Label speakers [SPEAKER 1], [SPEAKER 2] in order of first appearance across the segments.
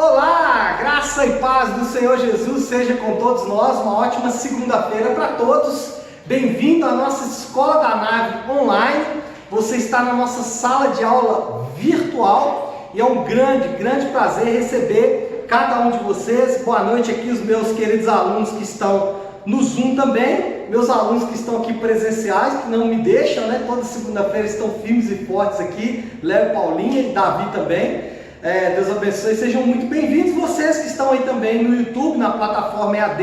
[SPEAKER 1] Olá, graça e paz do Senhor Jesus seja com todos nós, uma ótima segunda-feira para todos. Bem-vindo à nossa Escola da Nave online. Você está na nossa sala de aula virtual e é um grande prazer receber cada um de vocês. Boa noite aqui os meus queridos alunos que estão no Zoom também, meus alunos que estão aqui presenciais, que não me deixam, né? Toda segunda-feira estão firmes e fortes aqui, Léo, Paulinha e Davi também. Deus abençoe, sejam muito bem-vindos vocês que estão aí também no YouTube, na plataforma EAD,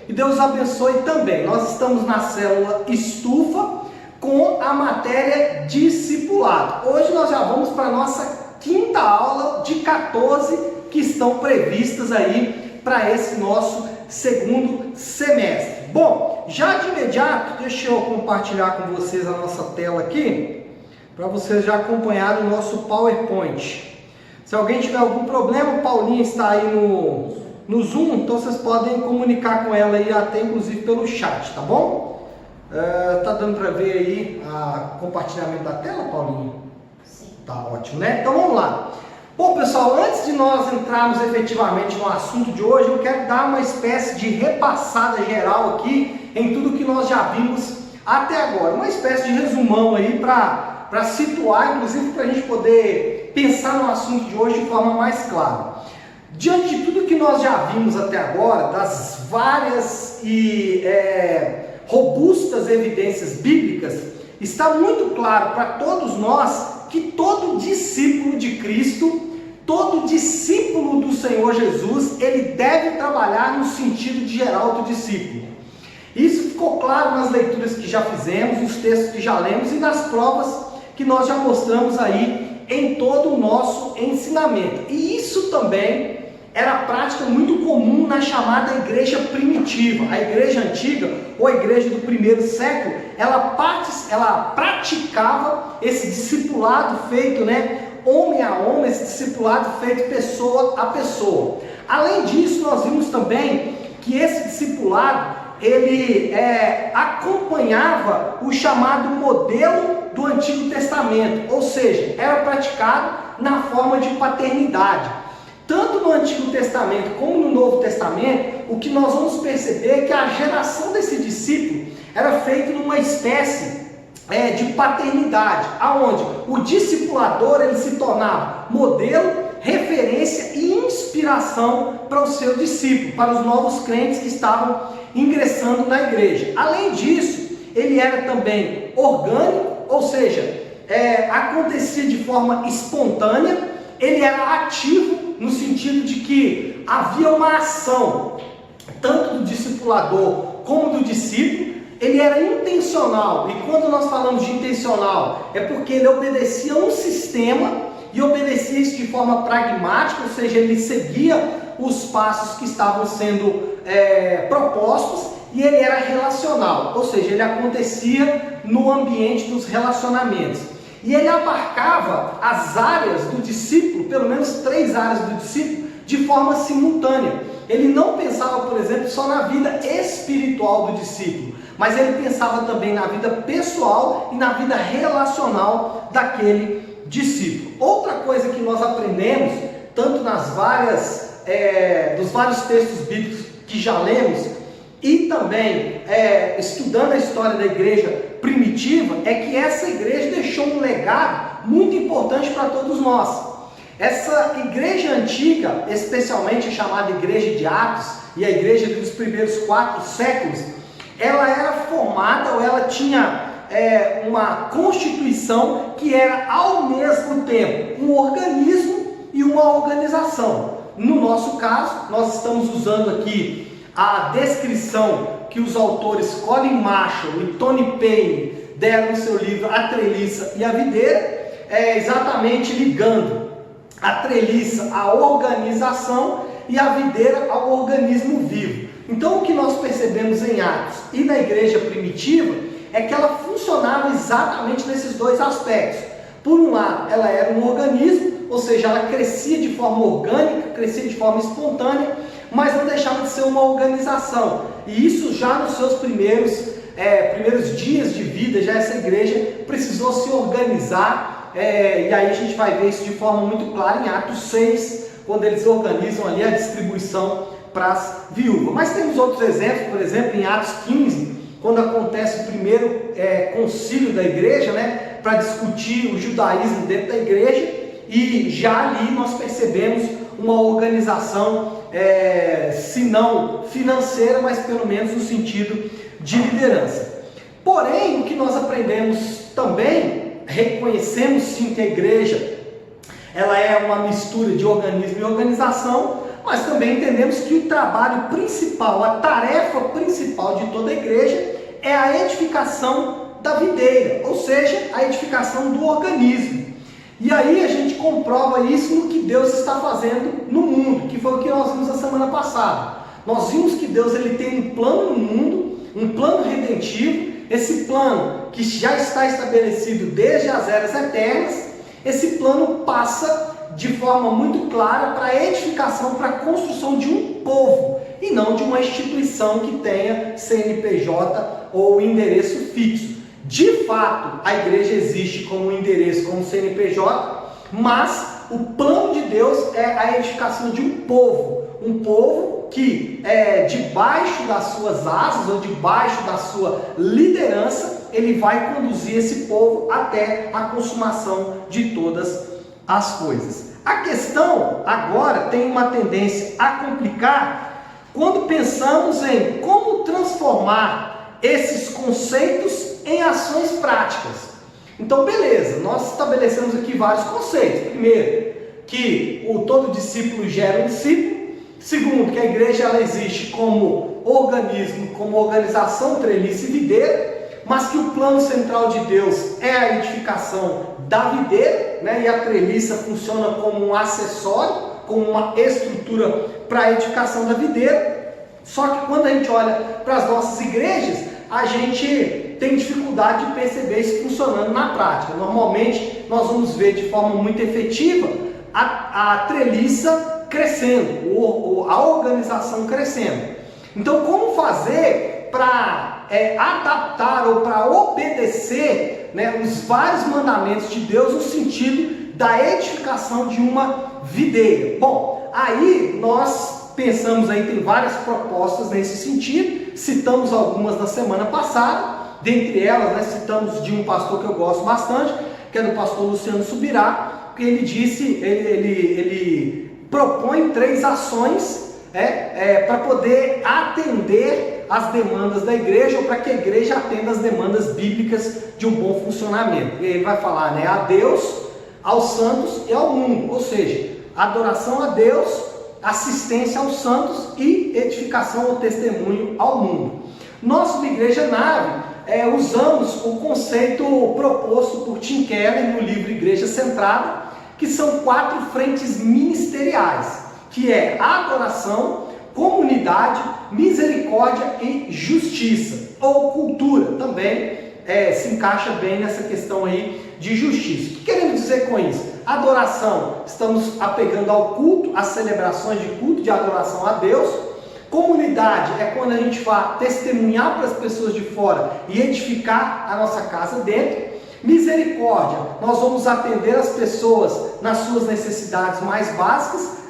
[SPEAKER 1] e Deus abençoe também. Nós estamos na célula Estufa com a matéria Discipulado. Hoje nós já vamos para a nossa quinta aula de 14 que estão previstas aí para esse nosso segundo semestre. Bom, já de imediato, deixa eu compartilhar com vocês a nossa tela aqui, para vocês já acompanharem o nosso PowerPoint. Se alguém tiver algum problema, Paulinha está aí no Zoom, então vocês podem comunicar com ela aí até inclusive pelo chat, tá bom? Tá dando para ver aí o compartilhamento da tela, Paulinha?
[SPEAKER 2] Sim.
[SPEAKER 1] Tá ótimo, né? Então vamos lá. Bom, pessoal, antes de nós entrarmos efetivamente no assunto de hoje, eu quero dar uma espécie de repassada geral aqui em tudo que nós já vimos até agora. Uma espécie de resumão aí para situar, inclusive para a gente poder pensar no assunto de hoje de forma mais clara. Diante de tudo que nós já vimos até agora, das várias e robustas evidências bíblicas, está muito claro para todos nós que todo discípulo de Cristo, todo discípulo do Senhor Jesus, ele deve trabalhar no sentido de gerar outro discípulo. Isso ficou claro nas leituras que já fizemos, nos textos que já lemos e nas provas que nós já mostramos aí em todo o nosso ensinamento. E isso também era prática muito comum na chamada igreja primitiva. A igreja antiga, ou a igreja do primeiro século, ela praticava esse discipulado feito, homem a homem, esse discipulado feito pessoa a pessoa. Além disso, nós vimos também que esse discipulado, ele acompanhava o chamado modelo do Antigo Testamento, ou seja, era praticado na forma de paternidade. Tanto no Antigo Testamento como no Novo Testamento, o que nós vamos perceber é que a geração desse discípulo era feita numa espécie de paternidade, aonde o discipulador ele se tornava modelo, referência e inspiração para o seu discípulo, para os novos crentes que estavam ingressando na igreja. Além disso, ele era também orgânico, ou seja, acontecia de forma espontânea, ele era ativo no sentido de que havia uma ação, tanto do discipulador como do discípulo, ele era intencional, e quando nós falamos de intencional, é porque ele obedecia a um sistema, e obedecia isso de forma pragmática, ou seja, ele seguia os passos que estavam sendo propostos, e ele era relacional, ou seja, ele acontecia no ambiente dos relacionamentos. E ele abarcava as áreas do discípulo, pelo menos 3 áreas do discípulo, de forma simultânea. Ele não pensava, por exemplo, só na vida espiritual do discípulo, mas ele pensava também na vida pessoal e na vida relacional daquele discípulo. Outra coisa que nós aprendemos, tanto nas dos vários textos bíblicos que já lemos, e também estudando a história da igreja primitiva, é que essa igreja deixou um legado muito importante para todos nós. Essa igreja antiga, especialmente chamada igreja de Atos, e a igreja dos primeiros 4 séculos, ela era formada, ou ela tinha uma constituição que era ao mesmo tempo um organismo e uma organização. No nosso caso, nós estamos usando aqui a descrição que os autores Colin Marshall e Tony Payne deram no seu livro A Treliça e a Videira, exatamente ligando a treliça à organização e a videira ao organismo vivo. Então o que nós percebemos em Atos e na igreja primitiva é que ela funcionava exatamente nesses 2 aspectos. Por um lado, ela era um organismo, ou seja, ela crescia de forma orgânica, crescia de forma espontânea, mas não deixava de ser uma organização. E isso já nos seus primeiros dias de vida, já essa igreja precisou se organizar, e aí a gente vai ver isso de forma muito clara em Atos 6, quando eles organizam ali a distribuição para as viúvas. Mas temos outros exemplos, por exemplo, em Atos 15, quando acontece o primeiro concílio da igreja, né, para discutir o judaísmo dentro da igreja, e já ali nós percebemos uma organização, se não financeira, mas pelo menos no sentido de liderança. Porém, o que nós aprendemos também, reconhecemos sim que a igreja ela é uma mistura de organismo e organização, mas também entendemos que o trabalho principal, a tarefa principal de toda a igreja é a edificação da videira, ou seja, a edificação do organismo. E aí a gente comprova isso no que Deus está fazendo no mundo, que foi o que nós vimos a semana passada. Nós vimos que Deus ele tem um plano no mundo, um plano redentivo, esse plano que já está estabelecido desde as eras eternas. Esse plano passa de forma muito clara para a edificação, para a construção de um povo, e não de uma instituição que tenha CNPJ ou endereço fixo. De fato, a igreja existe como endereço, como CNPJ, mas o plano de Deus é a edificação de um povo que, debaixo das suas asas ou debaixo da sua liderança, ele vai conduzir esse povo até a consumação de todas as coisas. A questão agora tem uma tendência a complicar quando pensamos em como transformar esses conceitos em ações práticas. Então, beleza, nós estabelecemos aqui vários conceitos. Primeiro, que todo discípulo gera um discípulo. Segundo, que a igreja ela existe como organismo, como organização treliça e videira, mas que o plano central de Deus é a edificação da videira, né? E a treliça funciona como um acessório, como uma estrutura para a edificação da videira. Só que quando a gente olha para as nossas igrejas, a gente tem dificuldade de perceber isso funcionando na prática. Normalmente nós vamos ver de forma muito efetiva a treliça crescendo, a organização crescendo. Então, como fazer para adaptar ou para obedecer, né, os vários mandamentos de Deus no sentido da edificação de uma videira? Bom, aí nós pensamos aí, tem várias propostas nesse sentido, citamos algumas na semana passada, dentre elas, né, citamos de um pastor que eu gosto bastante, que é do pastor Luciano Subirá, que ele disse, ele propõe 3 ações para poder atender as demandas da igreja, ou para que a igreja atenda as demandas bíblicas de um bom funcionamento. E ele vai falar, né, a Deus, aos santos e ao mundo, ou seja, adoração a Deus, assistência aos santos e edificação ou testemunho ao mundo. Nós, como Igreja Nave, usamos o conceito proposto por Tim Keller no livro Igreja Centrada, que são 4 frentes ministeriais, que é a adoração, comunidade, misericórdia e justiça, ou cultura, também se encaixa bem nessa questão aí de justiça. O que queremos dizer com isso? Adoração, estamos apegando ao culto, às celebrações de culto, de adoração a Deus. Comunidade é quando a gente vai testemunhar para as pessoas de fora e edificar a nossa casa dentro. Misericórdia, nós vamos atender as pessoas nas suas necessidades mais básicas,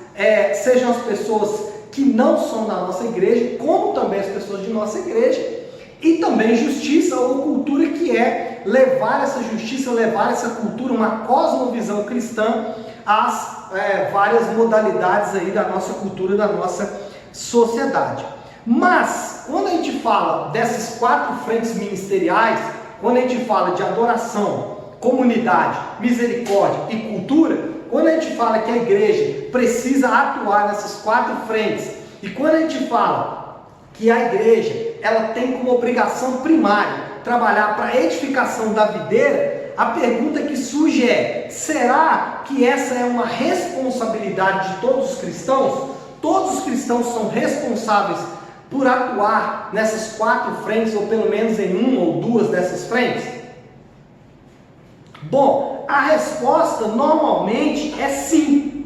[SPEAKER 1] sejam as pessoas que não são da nossa igreja, como também as pessoas de nossa igreja. E também justiça ou cultura, que é levar essa justiça, levar essa cultura, uma cosmovisão cristã às várias modalidades aí da nossa cultura, da nossa sociedade. Mas, quando a gente fala dessas 4 frentes ministeriais, quando a gente fala de adoração, comunidade, misericórdia e cultura, quando a gente fala que a igreja precisa atuar nessas 4 frentes, e quando a gente fala que a igreja ela tem como obrigação primária trabalhar para a edificação da videira, a pergunta que surge é: será que essa é uma responsabilidade de todos os cristãos? Todos os cristãos são responsáveis por atuar nessas 4 frentes, ou pelo menos em uma ou 2 dessas frentes? Bom, a resposta normalmente é sim.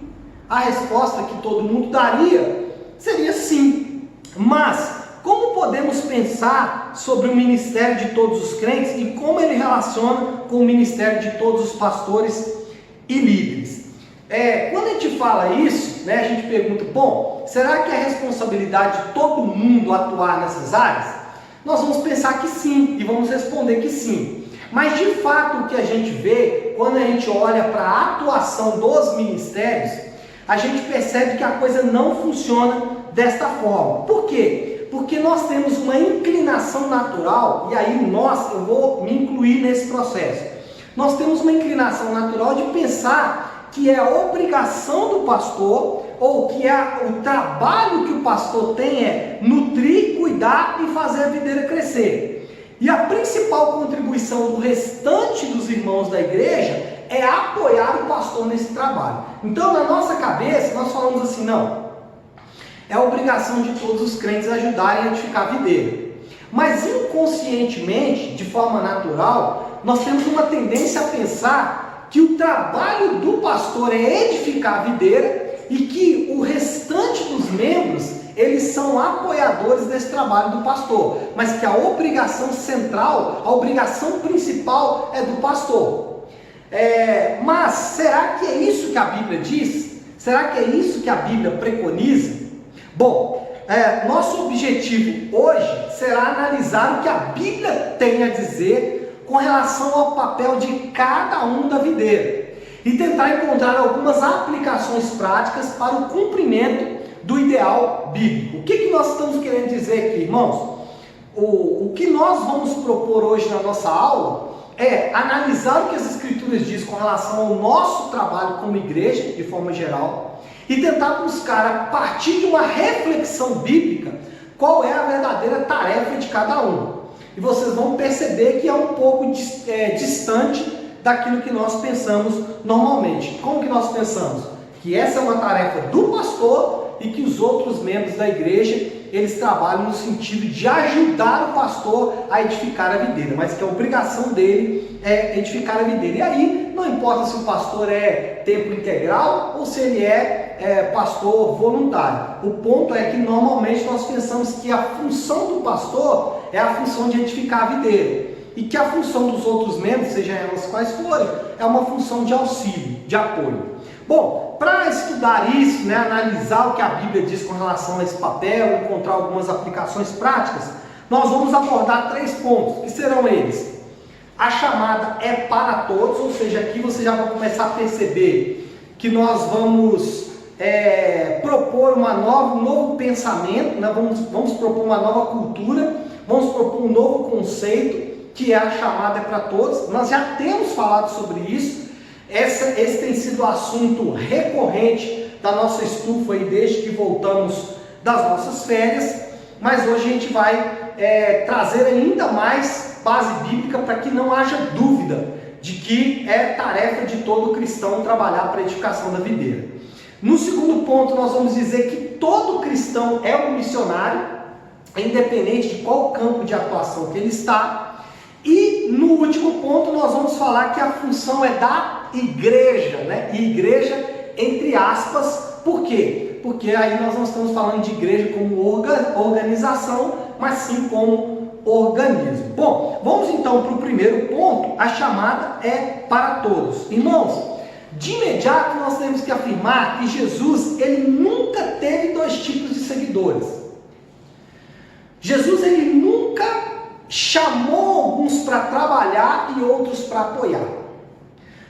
[SPEAKER 1] A resposta que todo mundo daria seria sim. Mas como podemos pensar sobre o ministério de todos os crentes e como ele relaciona com o ministério de todos os pastores e líderes? Quando a gente fala isso, né, a gente pergunta, bom, será que é responsabilidade de todo mundo atuar nessas áreas? Nós vamos pensar que sim, e vamos responder que sim. Mas de fato o que a gente vê, quando a gente olha para a atuação dos ministérios, a gente percebe que a coisa não funciona desta forma. Por quê? Porque nós temos uma inclinação natural, e aí eu vou me incluir nesse processo. Nós temos uma inclinação natural de pensar que é obrigação do pastor, ou que o trabalho que o pastor tem é nutrir, cuidar e fazer a videira crescer. E a principal contribuição do restante dos irmãos da igreja é apoiar o pastor nesse trabalho. Então, na nossa cabeça, nós falamos assim, não, é obrigação de todos os crentes ajudarem a edificar a videira. Mas inconscientemente, de forma natural, nós temos uma tendência a pensar que o trabalho do pastor é edificar a videira e que o restante dos membros, eles são apoiadores desse trabalho do pastor, mas que a obrigação central, a obrigação principal é do pastor. Mas será que é isso que a Bíblia diz? Será que é isso que a Bíblia preconiza? Bom, nosso objetivo hoje será analisar o que a Bíblia tem a dizer com relação ao papel de cada um da videira e tentar encontrar algumas aplicações práticas para o cumprimento do ideal bíblico. O que nós estamos querendo dizer aqui, irmãos? O que nós vamos propor hoje na nossa aula é analisar o que as Escrituras dizem com relação ao nosso trabalho como igreja, de forma geral, e tentar buscar, a partir de uma reflexão bíblica, qual é a verdadeira tarefa de cada um. E vocês vão perceber que é um pouco distante daquilo que nós pensamos normalmente. Como que nós pensamos? Que essa é uma tarefa do pastor e que os outros membros da igreja, eles trabalham no sentido de ajudar o pastor a edificar a videira, mas que a obrigação dele é edificar a videira. E aí, não importa se o pastor é tempo integral ou se ele é pastor voluntário. O ponto é que normalmente nós pensamos que a função do pastor é a função de edificar a videira, e que a função dos outros membros, sejam elas quais forem, é uma função de auxílio, de apoio. Bom, para estudar isso, né, analisar o que a Bíblia diz com relação a esse papel, encontrar algumas aplicações práticas, nós vamos abordar 3 pontos, que serão eles. A chamada é para todos, ou seja, aqui você já vai começar a perceber que nós vamos propor um novo pensamento, né? Vamos propor uma nova cultura, vamos propor um novo conceito, que é a chamada é para todos. Nós já temos falado sobre isso. Esse tem sido assunto recorrente da nossa estufa aí desde que voltamos das nossas férias, mas hoje a gente vai trazer ainda mais base bíblica para que não haja dúvida de que é tarefa de todo cristão trabalhar para a edificação da videira. No segundo ponto, nós vamos dizer que todo cristão é um missionário, independente de qual campo de atuação que ele está. E no último ponto nós vamos falar que a função é da igreja, né? E igreja entre aspas, por quê? Porque aí nós não estamos falando de igreja como organização, mas sim como organismo. Bom, vamos então para o primeiro ponto. A chamada é para todos. Irmãos, de imediato nós temos que afirmar que Jesus, ele nunca teve 2 tipos de seguidores. Jesus, ele nunca chamou alguns para trabalhar e outros para apoiar.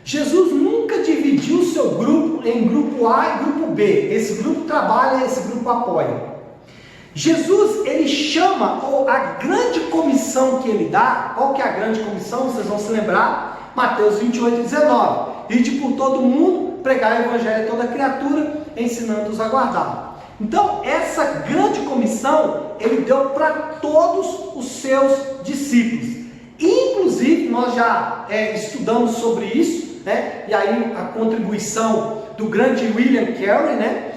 [SPEAKER 1] Jesus nunca dividiu o seu grupo em grupo A e grupo B. Esse grupo trabalha, esse grupo apoia. Jesus, ele chama, ou a grande comissão que ele dá, qual que é a grande comissão? Vocês vão se lembrar, Mateus 28, 19. Ide por todo mundo, pregar o evangelho a toda criatura, ensinando-os a guardar. Então, essa grande comissão, ele deu para todos os seus discípulos. Inclusive, nós já estudamos sobre isso, né? E aí a contribuição do grande William Carey, né?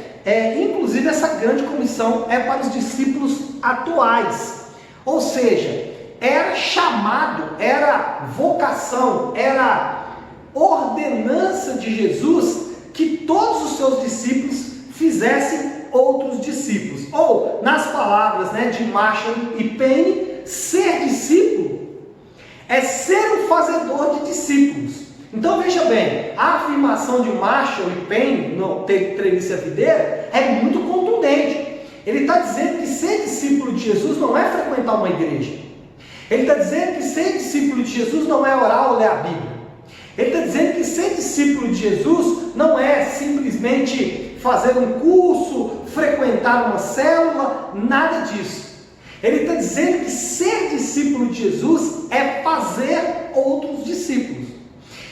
[SPEAKER 1] Inclusive, essa grande comissão é para os discípulos atuais. Ou seja, era chamado, era vocação, era ordenança de Jesus que todos os seus discípulos fizessem outros discípulos. Ou, nas palavras, né, de Marshall e Penny, ser discípulo é ser um fazedor de discípulos. Então veja bem, a afirmação de Marshall e Penn no Treliça Videira é muito contundente. Ele está dizendo que ser discípulo de Jesus não é frequentar uma igreja. Ele está dizendo que ser discípulo de Jesus não é orar ou ler a Bíblia. Ele está dizendo que ser discípulo de Jesus não é simplesmente fazer um curso, frequentar uma célula, nada disso. Ele está dizendo que ser discípulo de Jesus é fazer outros discípulos.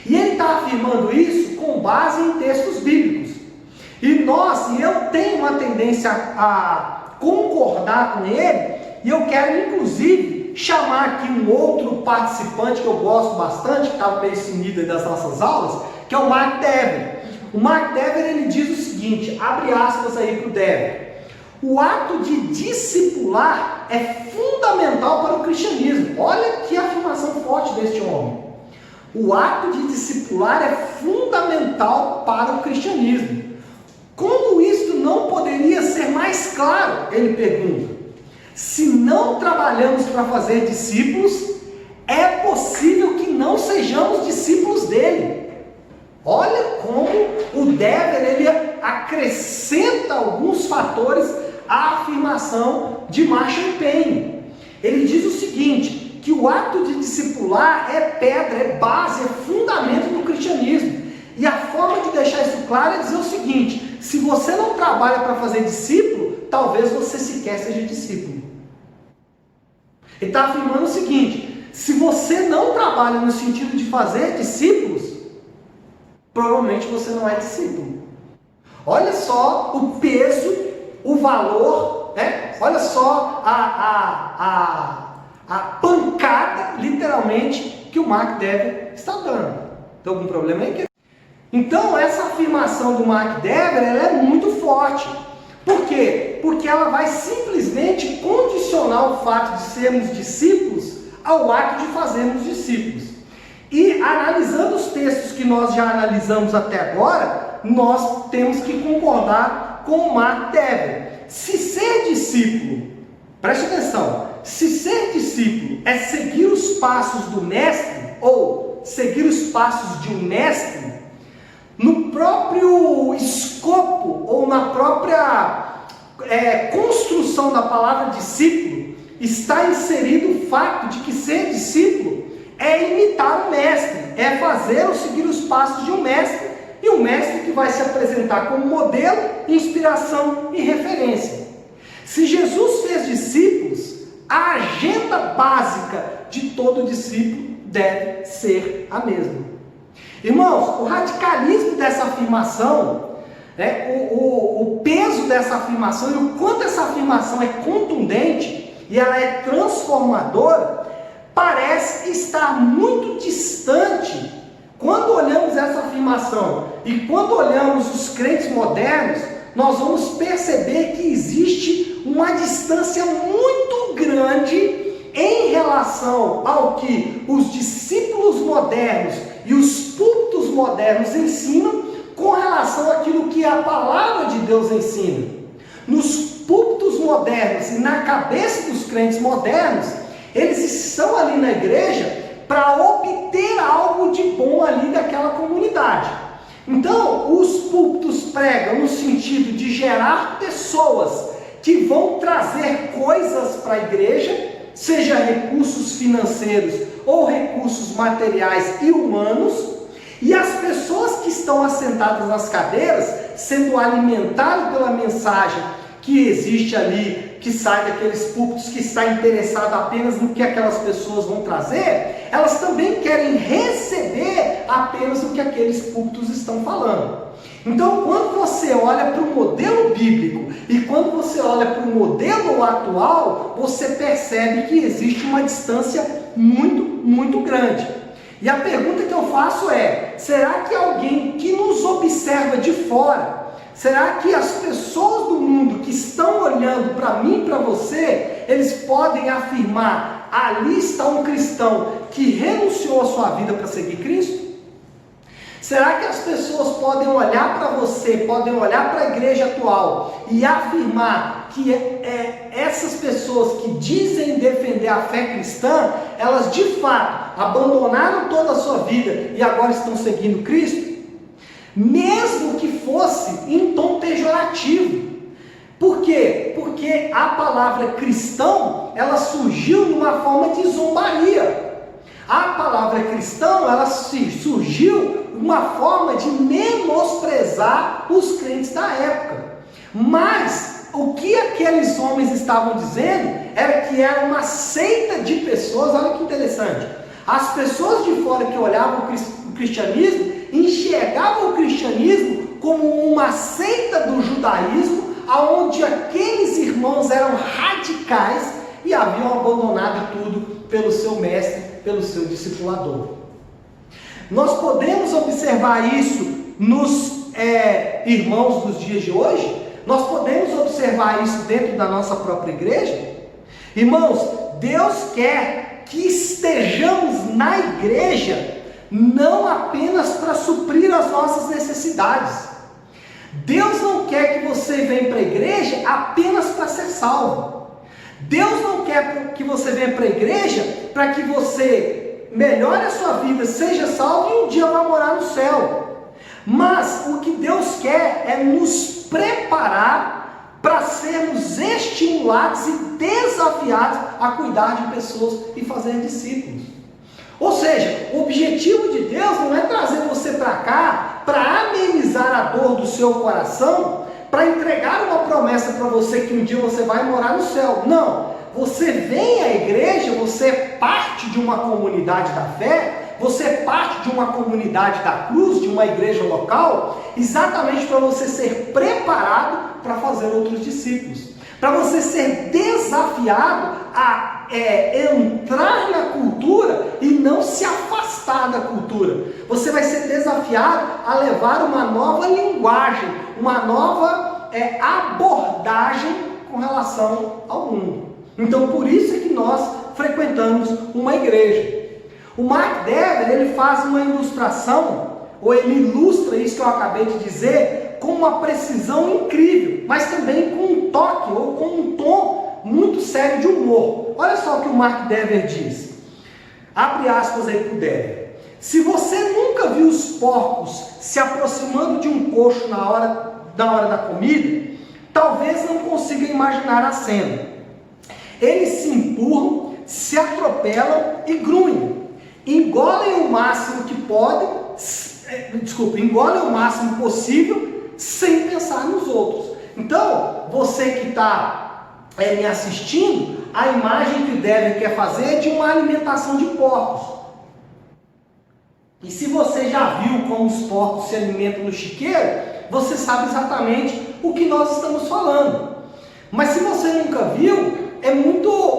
[SPEAKER 1] E ele está afirmando isso com base em textos bíblicos. E eu tenho uma tendência a concordar com ele, e eu quero inclusive chamar aqui um outro participante que eu gosto bastante, que estava meio sumido das nossas aulas, que é o Mark Dever. O Mark Dever, ele diz o seguinte, abre aspas aí para o Dever: o ato de discipular é fundamental para o cristianismo. Olha que afirmação forte deste homem. O ato de discipular é fundamental para o cristianismo. Como isto não poderia ser mais claro? Ele pergunta. Se não trabalhamos para fazer discípulos, é possível que não sejamos discípulos dele. Olha como o Dever, ele acrescenta alguns fatores à afirmação de Marshall Penn. Ele diz o seguinte, que o ato de discipular é pedra, é base, é fundamento do cristianismo. E a forma de deixar isso claro é dizer o seguinte: se você não trabalha para fazer discípulo, talvez você sequer seja discípulo. Ele está afirmando o seguinte: se você não trabalha no sentido de fazer discípulos, provavelmente você não é discípulo. Olha só o peso, o valor, né? Olha só a pancada, literalmente, que o Mark Dever está dando. Tem algum problema aí? Então, essa afirmação do Mark Dever, ela é muito forte. Por quê? Porque ela vai simplesmente condicionar o fato de sermos discípulos ao ato de fazermos discípulos. E analisando os textos que nós já analisamos até agora, nós temos que concordar com o Mark Dever. Se ser discípulo, preste atenção, se ser discípulo é seguir os passos do mestre, ou seguir os passos de um mestre, no próprio escopo, ou na própria construção da palavra discípulo, está inserido o fato de que ser discípulo é imitar o mestre, é fazer ou seguir os passos de um mestre, e um mestre que vai se apresentar como modelo, inspiração e referência. Se Jesus fez discípulos, a agenda básica de todo discípulo deve ser a mesma. Irmãos, o radicalismo dessa afirmação, o peso dessa afirmação e o quanto essa afirmação é contundente e ela é transformadora, parece estar muito distante. Quando olhamos essa afirmação e quando olhamos os crentes modernos, nós vamos perceber que existe uma distância muito grande em relação ao que os discípulos modernos e os púlpitos modernos ensinam com relação àquilo que a palavra de Deus ensina. Nos púlpitos modernos e na cabeça dos crentes modernos, eles estão ali na igreja para obter algo de bom ali daquela comunidade. Então, os púlpitos pregam no sentido de gerar pessoas que vão trazer coisas para a igreja, seja recursos financeiros ou recursos materiais e humanos, e as pessoas que estão assentadas nas cadeiras, sendo alimentadas pela mensagem que existe ali, que sai daqueles púlpitos, que está interessado apenas no que aquelas pessoas vão trazer, elas também querem receber apenas o que aqueles púlpitos estão falando. Então, quando você olha para o modelo bíblico e quando você olha para o modelo atual, você percebe que existe uma distância muito, muito grande. E a pergunta que eu faço é: será que alguém que nos observa de fora, será que as pessoas do mundo que estão olhando para mim e para você, eles podem afirmar: ali está um cristão que renunciou a sua vida para seguir Cristo? Será que as pessoas podem olhar para você, podem olhar para a igreja atual e afirmar que essas pessoas que dizem defender a fé cristã, elas de fato abandonaram toda a sua vida e agora estão seguindo Cristo? Mesmo que fosse em tom pejorativo. Por quê? Porque a palavra cristão, ela surgiu numa forma de zombaria. A palavra cristão, ela surgiu uma forma de menosprezar os crentes da época. Mas o que aqueles homens estavam dizendo era que era uma seita de pessoas. Olha que interessante. As pessoas de fora que olhavam o cristianismo enxergavam o cristianismo como uma seita do judaísmo, onde aqueles irmãos eram radicais e haviam abandonado tudo pelo seu mestre, pelo seu discipulador. Nós podemos observar isso nos irmãos dos dias de hoje? Nós podemos observar isso dentro da nossa própria igreja? Irmãos, Deus quer que estejamos na igreja não apenas para suprir as nossas necessidades. Deus não quer que você venha para a igreja apenas para ser salvo. Deus não quer que você venha para a igreja para que você melhore a sua vida, seja salvo e um dia vá morar no céu. Mas o que Deus quer é nos preparar para sermos estimulados e desafiados a cuidar de pessoas e fazer discípulos. Ou seja, o objetivo de Deus não é trazer você para cá para amenizar a dor do seu coração, para entregar uma promessa para você que um dia você vai morar no céu. Não, você vem à igreja, você é parte de uma comunidade da fé, você é parte de uma comunidade da cruz, de uma igreja local, exatamente para você ser preparado para fazer outros discípulos, para você ser desafiado a entrar na cultura e não se afastar da cultura. Você vai ser desafiado a levar uma nova linguagem, uma nova abordagem com relação ao mundo. Então, por isso é que nós frequentamos uma igreja. O Mark Dever, ele faz uma ilustração, ou ele ilustra isso que eu acabei de dizer, com uma precisão incrível, mas também com um toque, ou com um tom muito sério de humor. Olha só o que o Mark Dever diz. Abre aspas aí para o Dever. Se você nunca viu os porcos se aproximando de um coxo na hora da comida, talvez não consiga imaginar a cena. Eles se empurram, se atropelam e grunhem. Engolem o máximo que podem, engolem o máximo possível sem pensar nos outros. Então, você que está me assistindo, a imagem que o Dever quer fazer é de uma alimentação de porcos. E se você já viu como os porcos se alimentam no chiqueiro, você sabe exatamente o que nós estamos falando. Mas se você nunca viu, é muito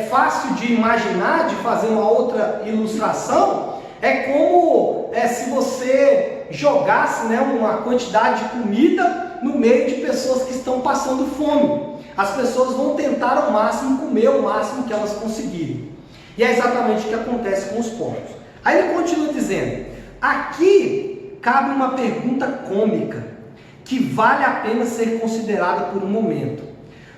[SPEAKER 1] fácil de imaginar, de fazer uma outra ilustração. É como se você jogasse uma quantidade de comida no meio de pessoas que estão passando fome. As pessoas vão tentar ao máximo comer o máximo que elas conseguirem. E é exatamente o que acontece com os porcos. Aí ele continua dizendo, aqui cabe uma pergunta cômica, que vale a pena ser considerada por um momento.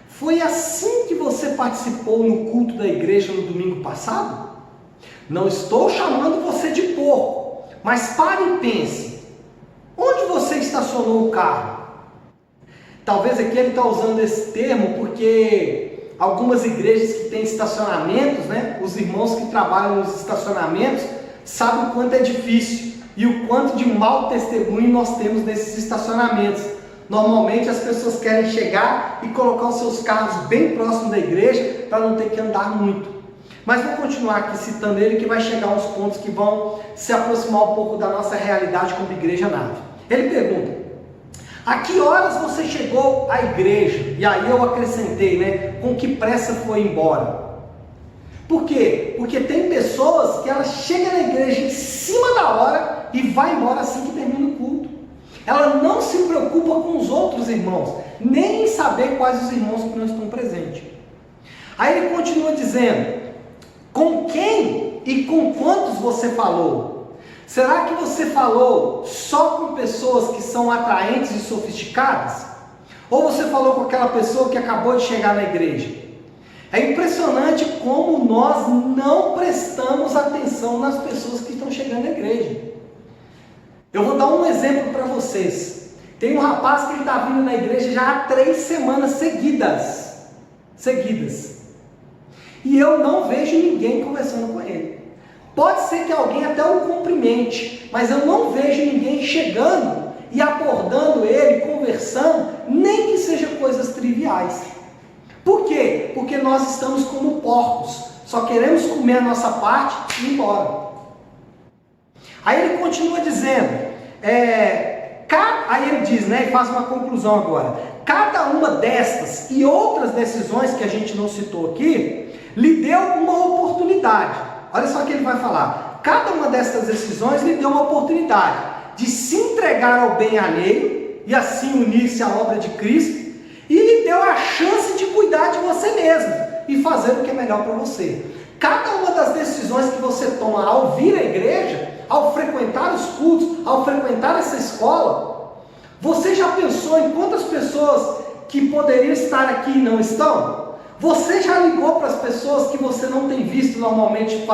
[SPEAKER 1] Foi assim que você participou no culto da igreja no domingo passado? Não estou chamando você de porco, mas pare e pense. Onde você estacionou o carro? Talvez aqui ele está usando esse termo porque algumas igrejas que têm estacionamentos, os irmãos que trabalham nos estacionamentos sabem o quanto é difícil e o quanto de mau testemunho nós temos nesses estacionamentos. Normalmente as pessoas querem chegar e colocar os seus carros bem próximo da igreja para não ter que andar muito. Mas vou continuar aqui citando ele, que vai chegar a uns pontos que vão se aproximar um pouco da nossa realidade como igreja nave. Ele pergunta, a que horas você chegou à igreja? E aí eu acrescentei, com que pressa foi embora? Por quê? Porque tem pessoas que elas chegam na igreja em cima da hora e vai embora assim que termina o culto. Ela não se preocupa com os outros irmãos, nem em saber quais os irmãos que não estão presentes. Aí ele continua dizendo, com quem e com quantos você falou? Será que você falou só com pessoas que são atraentes e sofisticadas? Ou você falou com aquela pessoa que acabou de chegar na igreja? É impressionante como nós não prestamos atenção nas pessoas que estão chegando na igreja. Eu vou dar um exemplo para vocês. Tem um rapaz que está vindo na igreja já há 3 semanas seguidas. E eu não vejo ninguém conversando com ele. Pode ser que alguém até o cumprimente, mas eu não vejo ninguém chegando e abordando ele, conversando, nem que seja coisas triviais. Por quê? Porque nós estamos como porcos, só queremos comer a nossa parte e ir embora. Aí ele continua dizendo, aí ele diz, né, e faz uma conclusão agora: cada uma destas e outras decisões que a gente não citou aqui, lhe deu uma oportunidade. Olha só o que ele vai falar. Cada uma destas decisões lhe deu uma oportunidade de se entregar ao bem alheio e assim unir-se à obra de Cristo, e lhe deu a chance de cuidar de você mesmo e fazer o que é melhor para você. Cada uma das decisões que você toma ao vir à igreja, ao frequentar os cultos, ao frequentar essa escola, você já pensou em quantas pessoas que poderiam estar aqui e não estão? Você já ligou para as pessoas que você não tem visto normalmente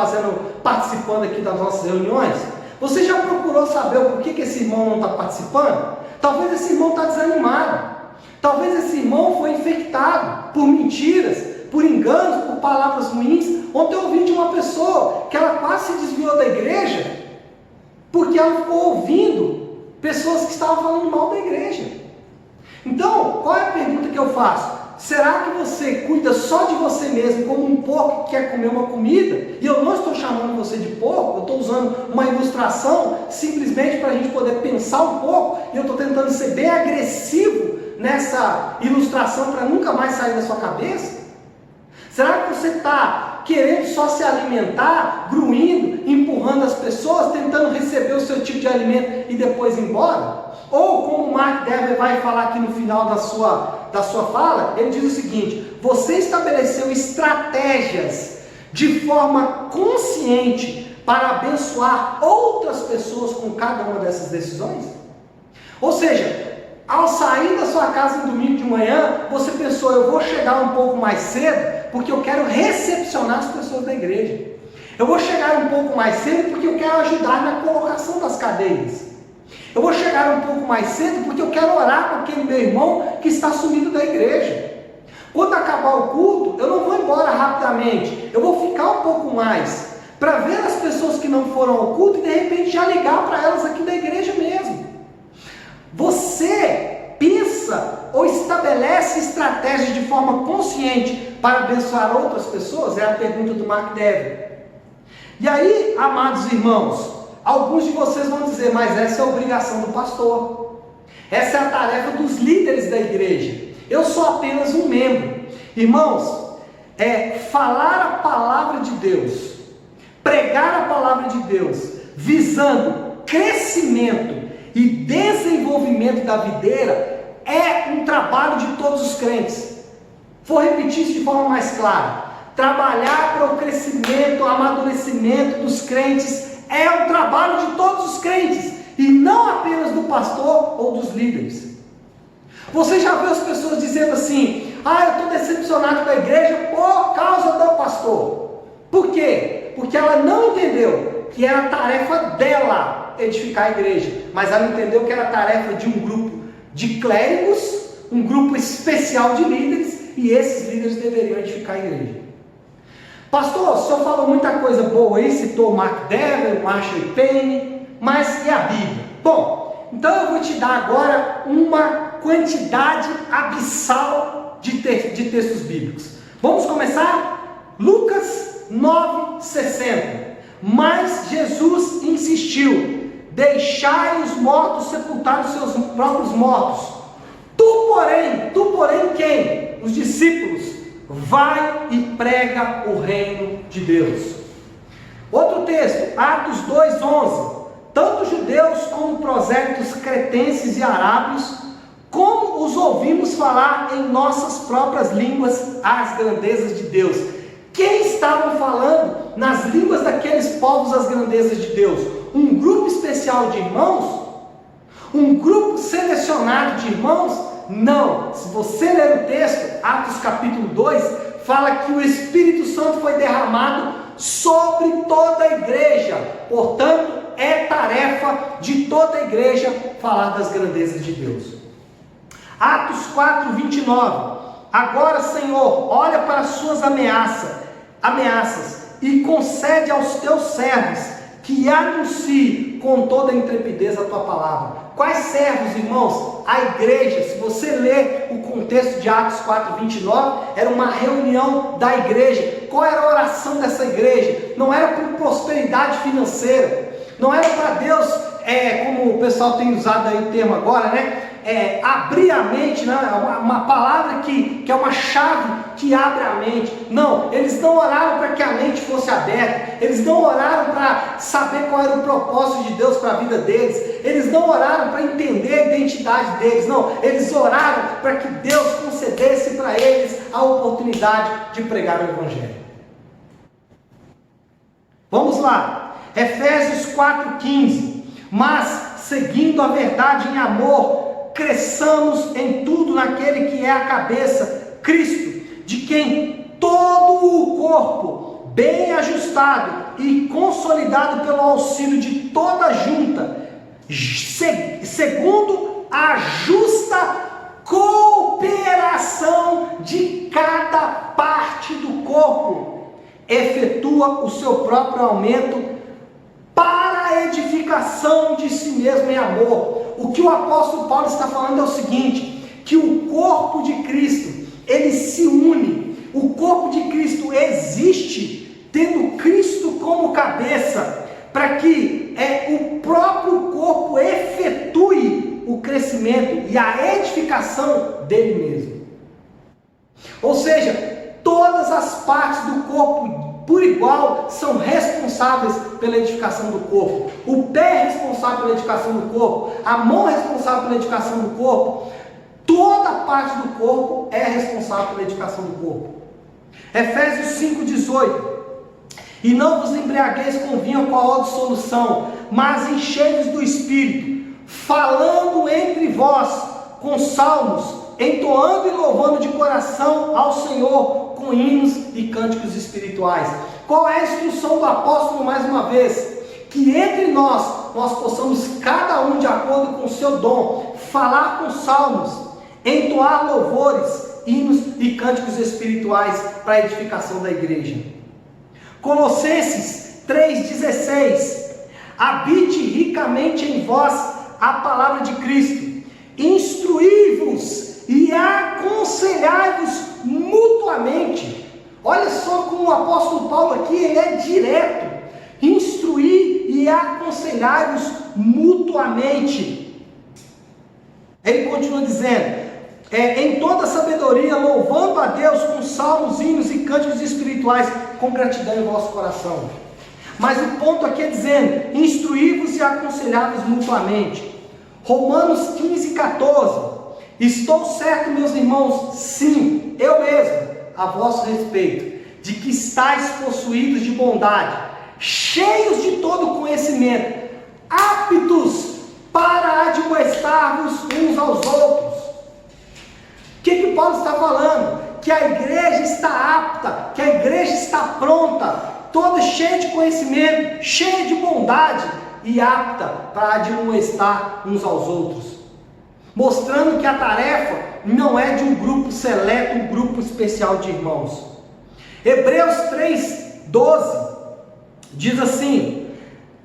[SPEAKER 1] participando aqui das nossas reuniões? Você já procurou saber por que esse irmão não está participando? Talvez esse irmão está desanimado. Talvez esse irmão foi infectado por mentiras, por enganos, por palavras ruins. Ontem eu ouvi de uma pessoa que ela quase se desviou da igreja porque ela ficou ouvindo pessoas que estavam falando mal da igreja. Então, qual é a pergunta que eu faço? Será que você cuida só de você mesmo como um porco que quer comer uma comida? E eu não estou chamando você de porco, eu estou usando uma ilustração simplesmente para a gente poder pensar um pouco, e eu estou tentando ser bem agressivo nessa ilustração para nunca mais sair da sua cabeça? Será que você está querendo só se alimentar, gruindo, empurrando as pessoas, tentando receber o seu tipo de alimento e depois ir embora? Ou, como o Mark Dever vai falar aqui no final da sua fala, ele diz o seguinte: você estabeleceu estratégias de forma consciente para abençoar outras pessoas com cada uma dessas decisões? Ou seja, ao sair da sua casa no domingo de manhã, você pensou: eu vou chegar um pouco mais cedo porque eu quero recepcionar as pessoas da igreja. Eu vou chegar um pouco mais cedo porque eu quero ajudar na colocação das cadeiras. Eu vou chegar um pouco mais cedo porque eu quero orar com aquele meu irmão que está sumido da igreja. Quando acabar o culto, eu não vou embora rapidamente, eu vou ficar um pouco mais, para ver as pessoas que não foram ao culto e de repente já ligar para elas aqui da igreja mesmo. Você pensa ou estabelece estratégias de forma consciente para abençoar outras pessoas? É a pergunta do Mark Dever. E aí, amados irmãos, alguns de vocês vão dizer: mas essa é a obrigação do pastor, essa é a tarefa dos líderes da igreja, eu sou apenas um membro. Irmãos, falar a palavra de Deus, pregar a palavra de Deus, visando crescimento e desenvolvimento da videira, é um trabalho de todos os crentes. Vou repetir isso de forma mais clara: trabalhar para o crescimento, o amadurecimento dos crentes é um trabalho de todos os crentes, e não apenas do pastor ou dos líderes. Você já viu as pessoas dizendo assim: eu estou decepcionado com a igreja por causa do pastor. Por quê? Porque ela não entendeu que era tarefa dela edificar a igreja, mas ela entendeu que era tarefa de um grupo de clérigos, um grupo especial de líderes, e esses líderes deveriam edificar a igreja. Pastor, o senhor falou muita coisa boa aí, citou Mark Dever, Marshall Penny, mas e a Bíblia? Bom, então eu vou te dar agora uma quantidade abissal de textos bíblicos. Vamos começar? Lucas 9,60. Mas Jesus insistiu: deixai os mortos sepultar os seus próprios mortos. Tu porém quem? Os discípulos. Vai e prega o reino de Deus. Outro texto, Atos 2,11. Tanto judeus como prosélitos, cretenses e arábios, como os ouvimos falar em nossas próprias línguas as grandezas de Deus. Quem estavam falando nas línguas daqueles povos as grandezas de Deus? um grupo especial de irmãos? Um grupo selecionado de irmãos? Não. Se você ler o texto, Atos capítulo 2, fala que o Espírito Santo foi derramado sobre toda a igreja. Portanto, é tarefa de toda a igreja falar das grandezas de Deus. Atos 4, 29. Agora, Senhor, olha para as suas ameaças e concede aos teus servos que anunciem com toda a intrepidez a tua palavra. Quais servos, irmãos? A igreja. Se você ler o contexto de Atos 4, 29, era uma reunião da igreja. Qual era a oração dessa igreja? Não era por prosperidade financeira, não era para Deus, como o pessoal tem usado aí o termo agora, né? Abrir a mente, né? Uma palavra que é uma chave que abre a mente. Não, eles não oraram para que a mente fosse aberta, eles não oraram para saber qual era o propósito de Deus para a vida deles, eles não oraram para entender a identidade deles, não, eles oraram para que Deus concedesse para eles a oportunidade de pregar o Evangelho. Vamos lá, Efésios 4,15. Mas, seguindo a verdade em amor, cresçamos em tudo naquele que é a cabeça, Cristo, de quem todo o corpo, bem ajustado e consolidado pelo auxílio de toda a junta, segundo a justa cooperação de cada parte do corpo, efetua o seu próprio aumento para a edificação de si mesmo em amor. O que o apóstolo Paulo está falando é o seguinte, que o corpo de Cristo, ele se une. O corpo de Cristo existe tendo Cristo como cabeça, para que o próprio corpo efetue o crescimento e a edificação dele mesmo. Ou seja, todas as partes do corpo por igual são responsáveis pela edificação do corpo. O pé é responsável pela edificação do corpo, a mão é responsável pela edificação do corpo, toda parte do corpo é responsável pela edificação do corpo. Efésios 5,18. E não vos embriagueis com vinho ou com a dissolução, mas enchei-vos do Espírito, falando entre vós com salmos, entoando e louvando de coração ao Senhor com hinos e cânticos espirituais. Qual é a instrução do apóstolo mais uma vez? Que entre nós possamos, cada um de acordo com o seu dom, falar com salmos, entoar louvores, hinos e cânticos espirituais para a edificação da igreja. Colossenses 3,16. Habite ricamente em vós a palavra de Cristo, instruí-vos e aconselhai-vos mutuamente. Olha só como o apóstolo Paulo aqui, ele é direto. Instruir e aconselhai-vos mutuamente. Ele continua dizendo, em toda sabedoria, louvando a Deus com salmos, hinos e cânticos espirituais, com gratidão em vosso coração. Mas o ponto aqui é dizendo, instruí-vos e aconselhai-vos mutuamente. Romanos 15,14. Estou certo, meus irmãos, sim, eu mesmo, a vosso respeito, de que estáis possuídos de bondade, cheios de todo conhecimento, aptos para admoestar-vos uns aos outros. O que Paulo está falando? Que a igreja está apta, que a igreja está pronta, toda cheia de conhecimento, cheia de bondade e apta para admoestar uns aos outros. Mostrando que a tarefa não é de um grupo seleto, um grupo especial de irmãos. Hebreus 3,12 diz assim: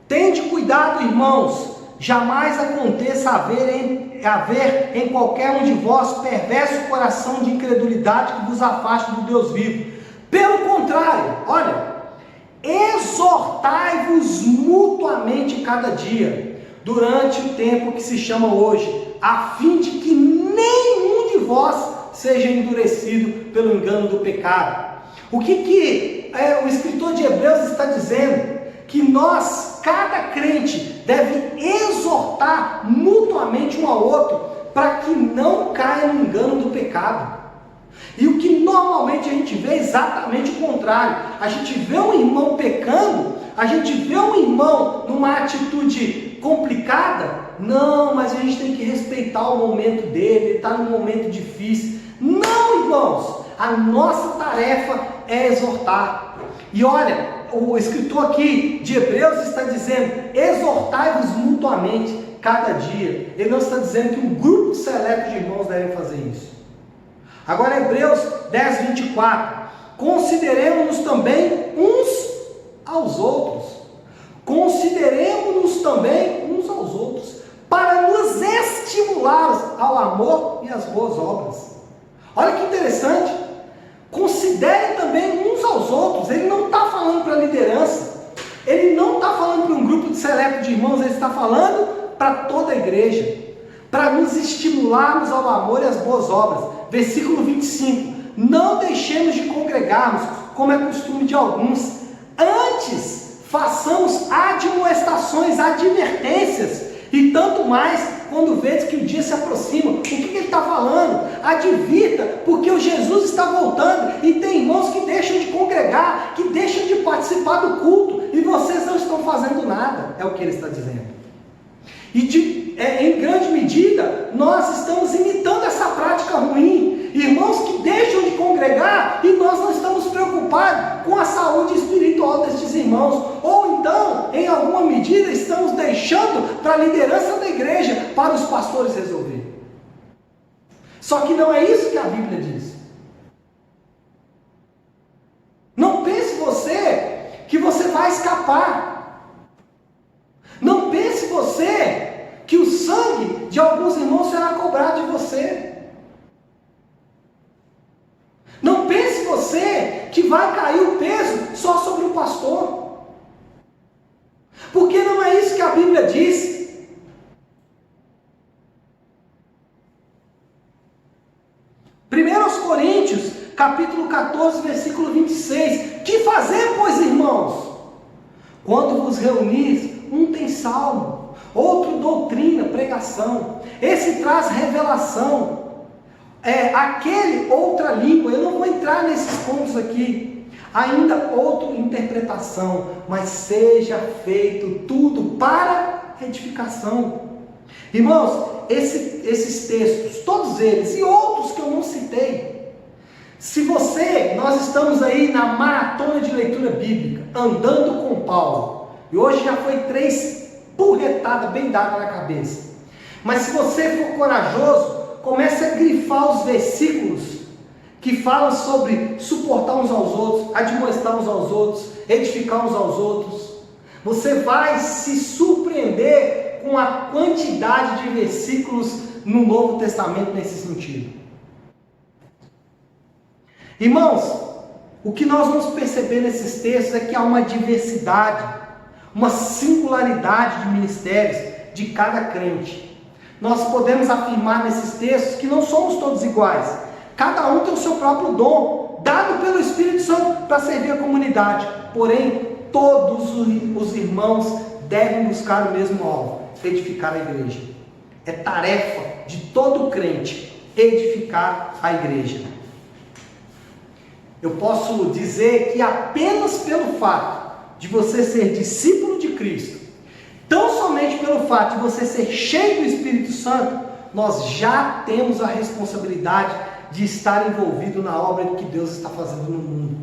[SPEAKER 1] tende cuidado, irmãos, jamais aconteça haver em qualquer um de vós perverso coração de incredulidade que vos afaste do Deus vivo. Pelo contrário, olha, exortai-vos mutuamente cada dia, durante o tempo que se chama hoje, a fim de que nenhum de vós seja endurecido pelo engano do pecado. O que o escritor de Hebreus está dizendo? Que nós, cada crente, deve exortar mutuamente um ao outro, para que não caia no engano do pecado. E o que normalmente a gente vê é exatamente o contrário. A gente vê um irmão pecando, a gente vê um irmão numa atitude complicada, não, mas a gente tem que respeitar o momento dele, ele está num momento difícil. Não, irmãos, a nossa tarefa é exortar. E olha, o escritor aqui de Hebreus está dizendo, exortai-vos mutuamente cada dia. Ele não está dizendo que um grupo seleto de irmãos deve fazer isso. Agora Hebreus 10, 24, consideremos-nos também uns aos outros. Consideremos-nos também uns aos outros, para nos estimular ao amor e às boas obras. Olha que interessante, considere também uns aos outros. Ele não está falando para a liderança, ele não está falando para um grupo seleto de irmãos, ele está falando para toda a igreja, para nos estimularmos ao amor e às boas obras. Versículo 25, não deixemos de congregarmos, como é costume de alguns, antes façamos admoestações, advertências, e tanto mais quando vês que o dia se aproxima. O que ele está falando? Advirta, porque o Jesus está voltando, e tem irmãos que deixam de congregar, que deixam de participar do culto, e vocês não estão fazendo nada, é o que ele está dizendo. E em grande medida, nós estamos imitando essa prática ruim. Irmãos que deixam de congregar e nós não estamos preocupados com a saúde espiritual destes irmãos. Ou então, em alguma medida, estamos deixando para a liderança da igreja, para os pastores resolver. Só que não é isso que a Bíblia diz. Não pense você que você vai escapar. Não pense você que o sangue de alguns irmãos será cobrado de você. Não pense você que vai cair o peso só sobre o pastor. Porque não é isso que a Bíblia diz. Primeiro Coríntios, capítulo 14, versículo 26. Que fazer, pois, irmãos? Quando vos reunis, um tem salmo, outro doutrina, pregação, esse traz revelação, aquele outra língua. Eu não vou entrar nesses pontos aqui. Ainda outra interpretação, mas seja feito tudo para edificação. Irmãos, esses textos, todos eles e outros que eu não citei, nós estamos aí na maratona de leitura bíblica, andando com Paulo, e hoje já foi 3 porretadas bem dadas na cabeça. Mas se você for corajoso, comece a grifar os versículos que falam sobre suportar uns aos outros, admoestar uns aos outros, edificar uns aos outros. Você vai se surpreender com a quantidade de versículos no Novo Testamento nesse sentido. Irmãos, o que nós vamos perceber nesses textos é que há uma diversidade, uma singularidade de ministérios de cada crente. Nós podemos afirmar nesses textos que não somos todos iguais. Cada um tem o seu próprio dom, dado pelo Espírito Santo para servir a comunidade. Porém, todos os irmãos devem buscar o mesmo alvo: edificar a igreja. É tarefa de todo crente edificar a igreja. Eu posso dizer que apenas pelo fato de você ser discípulo de Cristo, tão somente pelo fato de você ser cheio do Espírito Santo, nós já temos a responsabilidade de estar envolvido na obra que Deus está fazendo no mundo.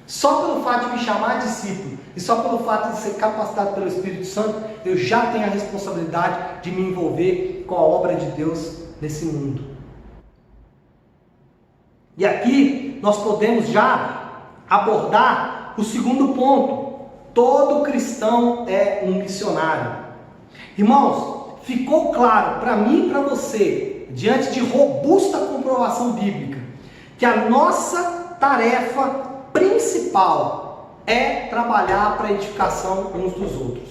[SPEAKER 1] Só pelo fato de me chamar discípulo e só pelo fato de ser capacitado pelo Espírito Santo, eu já tenho a responsabilidade de me envolver com a obra de Deus nesse mundo. E aqui nós podemos já abordar o segundo ponto: todo cristão é um missionário. Irmãos, ficou claro para mim e para você, diante de robusta comprovação bíblica, que a nossa tarefa principal é trabalhar para a edificação uns dos outros.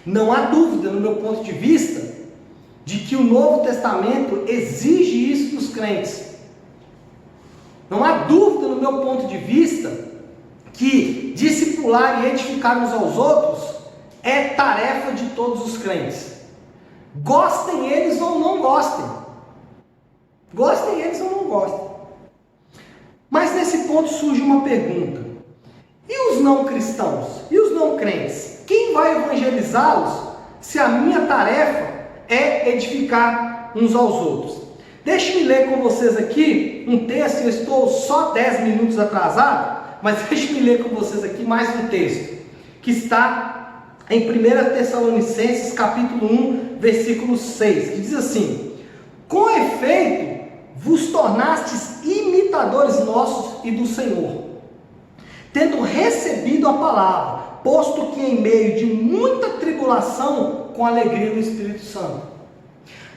[SPEAKER 1] Não há dúvida, no meu ponto de vista, de que o Novo Testamento exige isso dos crentes. Não há dúvida, no meu ponto de vista, que discipular e edificar uns aos outros é tarefa de todos os crentes. Gostem eles ou não gostem. Gostem eles ou não gostem. Mas nesse ponto surge uma pergunta: e os não cristãos? E os não crentes? Quem vai evangelizá-los se a minha tarefa é edificar uns aos outros? Deixe-me ler com vocês aqui um texto. Eu estou só 10 minutos atrasado, mas deixe-me ler com vocês aqui mais um texto, que está em 1 Tessalonicenses capítulo 1, versículo 6, que diz assim: com efeito, vos tornastes imitadores nossos e do Senhor, tendo recebido a palavra, posto que em meio de muita tribulação, com alegria no Espírito Santo,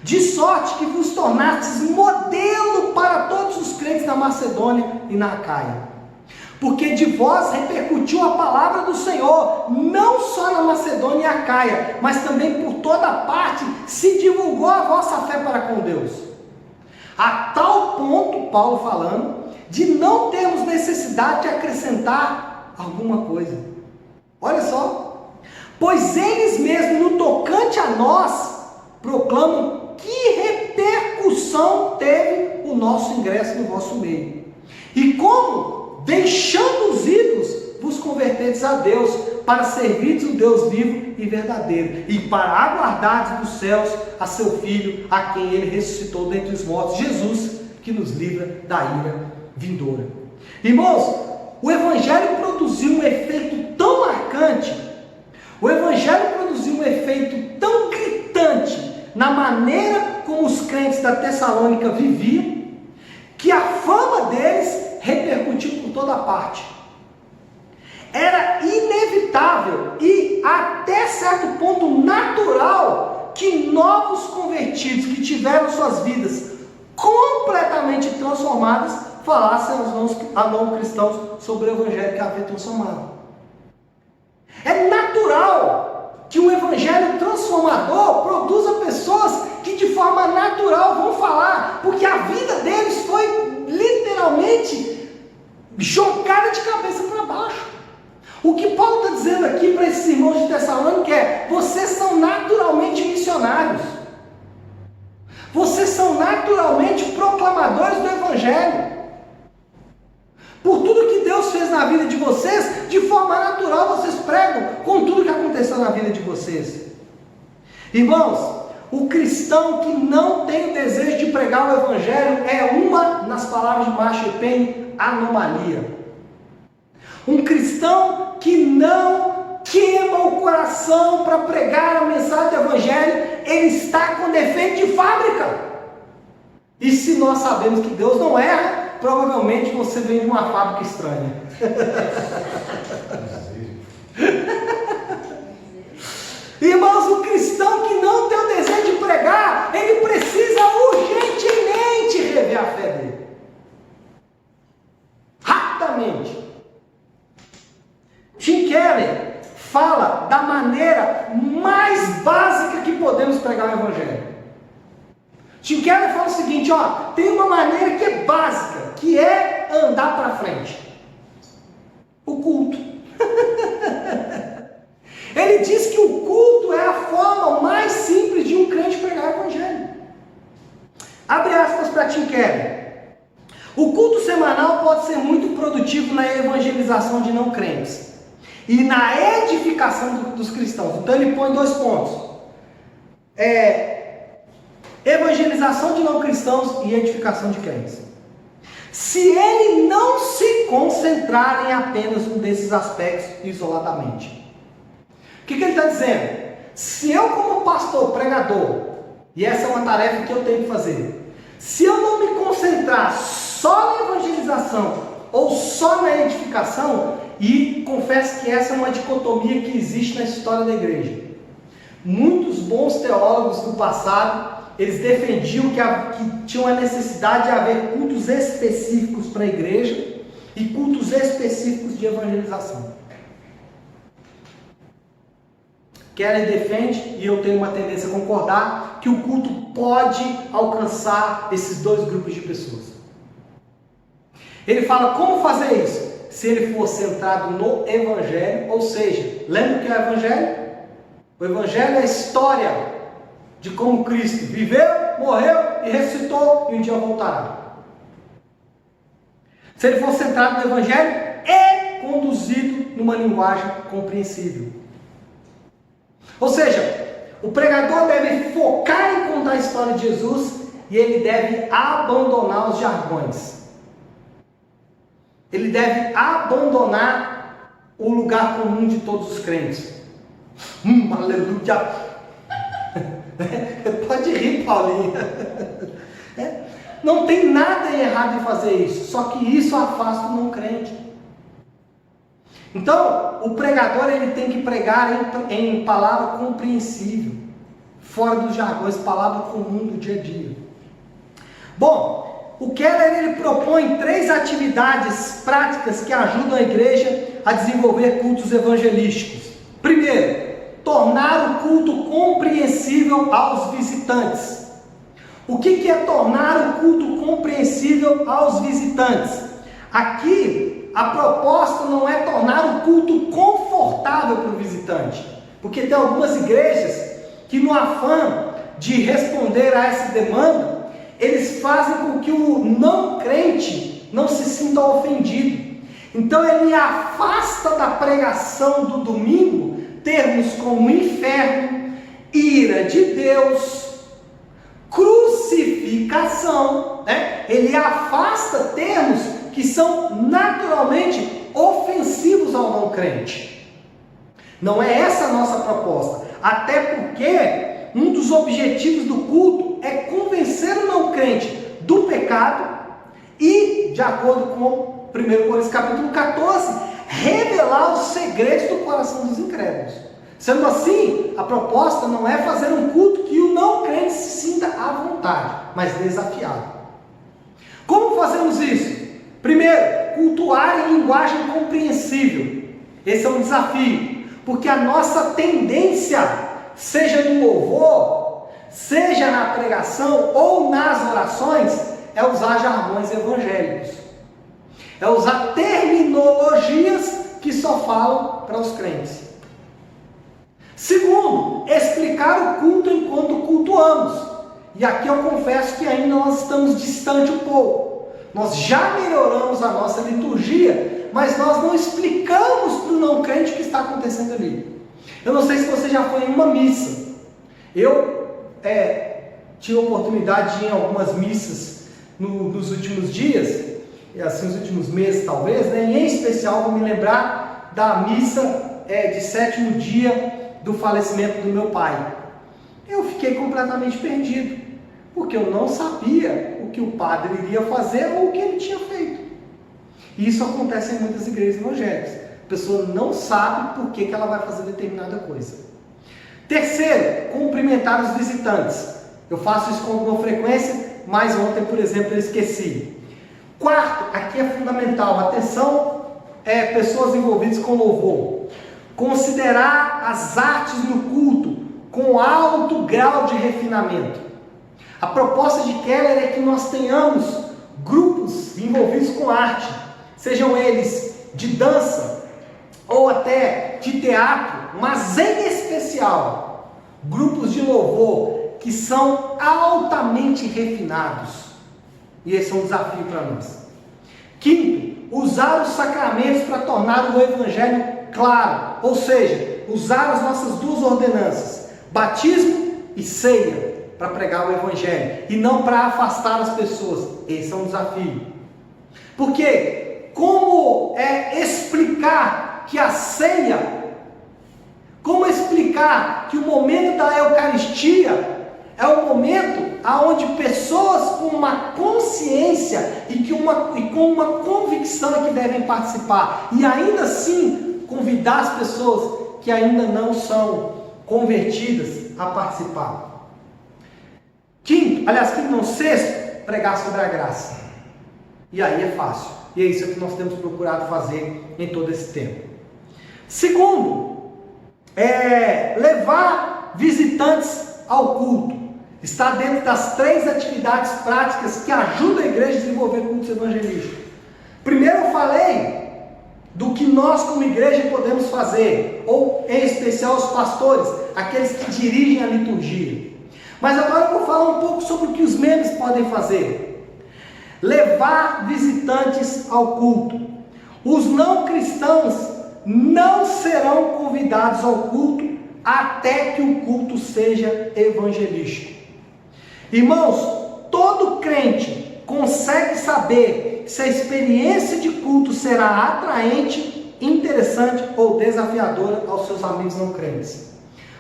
[SPEAKER 1] de sorte que vos tornastes modelo para todos os crentes na Macedônia e na Acaia, porque de vós repercutiu a palavra do Senhor, não só na Macedônia e Acaia, mas também por toda parte se divulgou a vossa fé para com Deus, a tal ponto, Paulo falando, de não termos necessidade de acrescentar alguma coisa. Olha só, pois eles mesmos, no tocante a nós, proclamam que repercussão teve o nosso ingresso no vosso meio, e como, deixando os ídolos, vos convertedes a Deus, para servir o Deus vivo e verdadeiro, e para aguardar dos céus a seu Filho, a quem ele ressuscitou dentre os mortos, Jesus, que nos livra da ira vindoura. Irmãos, o Evangelho produziu um efeito tão marcante, o Evangelho produziu um efeito tão gritante na maneira como os crentes da Tessalônica viviam, que a fama deles repercutiu por toda parte. Era inevitável e até certo ponto natural que novos convertidos que tiveram suas vidas completamente transformadas falassem aos não cristãos sobre o Evangelho que havia transformado. É natural que um Evangelho transformador produza pessoas que de forma natural vão falar, porque a vida deles foi literalmente jogada de cabeça para baixo. O que Paulo está dizendo aqui para esses irmãos de Tessalônica é: vocês são naturalmente missionários, vocês são naturalmente proclamadores do Evangelho. Por tudo que Deus fez na vida de vocês, de forma natural vocês pregam com tudo que aconteceu na vida de vocês. Irmãos, o cristão que não tem o desejo de pregar o Evangelho é uma, nas palavras de Marshall Penny, anomalia. Um cristão que não queima o coração para pregar a mensagem do Evangelho, ele está com defeito de fábrica. E se nós sabemos que Deus não erra, provavelmente você vem de uma fábrica estranha. Irmãos, o cristão que não tem o desejo de pregar, ele precisa urgentemente rever a fé dele. Rapidamente. Tim Keller fala da maneira mais básica que podemos pregar o Evangelho. Tim Keller fala o seguinte: tem uma maneira que é básica, que é andar para frente. O culto. Ele diz que o culto é a forma mais simples de um crente pregar o Evangelho. Abre aspas para Tim Keller. O culto semanal pode ser muito produtivo na evangelização de não crentes e na edificação dos cristãos. Então ele põe 2 pontos. Evangelização de não cristãos e edificação de crentes. Se ele não se concentrar em apenas um desses aspectos isoladamente. O que ele está dizendo? Se eu, como pastor, pregador, e essa é uma tarefa que eu tenho que fazer, se eu não me concentrar só na evangelização ou só na edificação, e confesso que essa é uma dicotomia que existe na história da igreja. Muitos bons teólogos do passado, eles defendiam que tinha uma necessidade de haver cultos específicos para a igreja e cultos específicos de evangelização. Keller defende, e eu tenho uma tendência a concordar, que o culto pode alcançar esses 2 grupos de pessoas. Ele fala como fazer isso? Se ele for centrado no Evangelho, ou seja, lembra o que é o Evangelho? O Evangelho é a história de como Cristo viveu, morreu e ressuscitou e um dia voltará. Se ele for centrado no Evangelho e conduzido numa linguagem compreensível. Ou seja, o pregador deve focar em contar a história de Jesus e ele deve abandonar os jargões. Ele deve abandonar o lugar comum de todos os crentes. Aleluia! Pode rir, Paulinho. Não tem nada errado em fazer isso, só que isso afasta o não crente. Então, o pregador ele tem que pregar em palavra compreensível, fora dos jargões, palavra comum do dia a dia. Bom, o Keller ele propõe 3 atividades práticas que ajudam a igreja a desenvolver cultos evangelísticos. Primeiro, tornar o culto compreensível aos visitantes. O que é tornar o culto compreensível aos visitantes? Aqui, a proposta não é tornar o culto confortável para o visitante, porque tem algumas igrejas que, no afã de responder a essa demanda, eles fazem com que o não crente não se sinta ofendido. Então ele afasta da pregação do domingo termos como inferno, ira de Deus, crucificação, né? Ele afasta termos que são naturalmente ofensivos ao não crente. Não é essa a nossa proposta, até porque um dos objetivos do culto é convencer o não crente do pecado e, de acordo com 1 Coríntios capítulo 14, revelar os segredos do coração dos incrédulos. Sendo assim, a proposta não é fazer um culto que o não crente se sinta à vontade, mas desafiado. Como fazemos isso? Primeiro, cultuar em linguagem compreensível. Esse é um desafio, porque a nossa tendência, seja no louvor, seja na pregação ou nas orações, é usar jargões evangélicos. É usar terminologias que só falam para os crentes. Segundo, explicar o culto enquanto cultuamos. E aqui eu confesso que ainda nós estamos distante um pouco. Nós já melhoramos a nossa liturgia, mas nós não explicamos para o não crente o que está acontecendo ali. Eu não sei se você já foi em uma missa. Eu tive a oportunidade de ir em algumas missas nos últimos dias, assim, nos últimos meses talvez, né? E em especial vou me lembrar da missa de 7º dia do falecimento do meu pai. Eu fiquei completamente perdido, porque eu não sabia o que o padre iria fazer ou o que ele tinha feito. E isso acontece em muitas igrejas evangélicas. A pessoa não sabe por que ela vai fazer determinada coisa. Terceiro, cumprimentar os visitantes. Eu faço isso com alguma frequência, mas ontem, por exemplo, eu esqueci. Quarto, aqui é fundamental, atenção, pessoas envolvidas com louvor. Considerar as artes no culto com alto grau de refinamento. A proposta de Keller é que nós tenhamos grupos envolvidos com arte, sejam eles de dança ou até de teatro, mas em especial grupos de louvor que são altamente refinados. E esse é um desafio para nós. Quinto, usar os sacramentos para tornar o evangelho claro, ou seja, usar as nossas 2 ordenanças, batismo e ceia, para pregar o evangelho, e não para afastar as pessoas. Esse é um desafio. Porque como explicar que a ceia, como explicar que o momento da Eucaristia é o momento onde pessoas com uma consciência e com uma convicção é que devem participar, e ainda assim convidar as pessoas que ainda não são convertidas a participar. Sexto, pregar sobre a graça. E aí é fácil, e é isso que nós temos procurado fazer em todo esse tempo. Segundo, levar visitantes ao culto. Está dentro das 3 atividades práticas que ajudam a igreja a desenvolver cultos evangelísticos. Primeiro eu falei do que nós como igreja podemos fazer, ou em especial os pastores, aqueles que dirigem a liturgia. Mas agora eu vou falar um pouco sobre o que os membros podem fazer. Levar visitantes ao culto. Os não cristãos não serão convidados ao culto até que o culto seja evangelístico. Irmãos, todo crente consegue saber se a experiência de culto será atraente, interessante ou desafiadora aos seus amigos não crentes.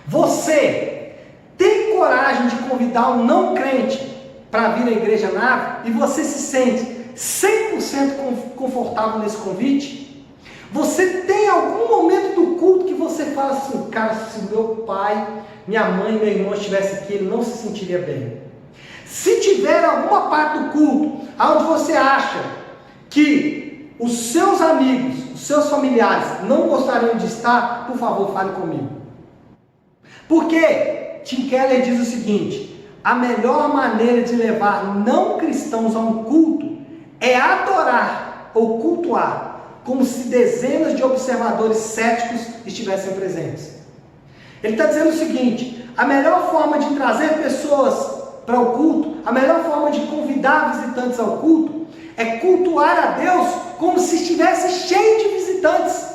[SPEAKER 1] Você tem coragem de convidar um não crente para vir à igreja nave e você se sente 100% confortável nesse convite? Você tem algum momento do culto que você fala assim, cara, se meu pai, minha mãe, meu irmão estivesse aqui, ele não se sentiria bem? Se tiver alguma parte do culto onde você acha que os seus amigos, os seus familiares não gostariam de estar, por favor, fale comigo. Porque Tim Keller diz o seguinte: a melhor maneira de levar não cristãos a um culto é adorar ou cultuar como se dezenas de observadores céticos estivessem presentes. Ele está dizendo o seguinte: a melhor forma de trazer pessoas para o culto, a melhor forma de convidar visitantes ao culto, é cultuar a Deus como se estivesse cheio de visitantes.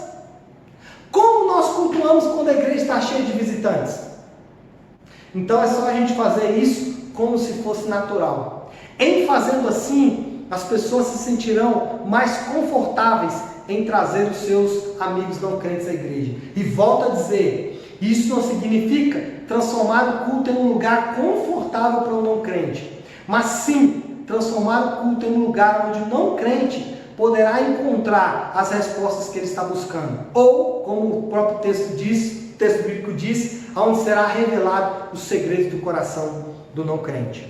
[SPEAKER 1] Como nós cultuamos quando a igreja está cheia de visitantes? Então é só a gente fazer isso como se fosse natural. Em fazendo assim, as pessoas se sentirão mais confortáveis em trazer os seus amigos não crentes à igreja. E volto a dizer, isso não significa transformar o culto em um lugar confortável para o não crente, mas sim transformar o culto em um lugar onde o não crente poderá encontrar as respostas que ele está buscando. Ou, como o próprio texto diz, o texto bíblico diz, onde será revelado os segredos do coração do não crente.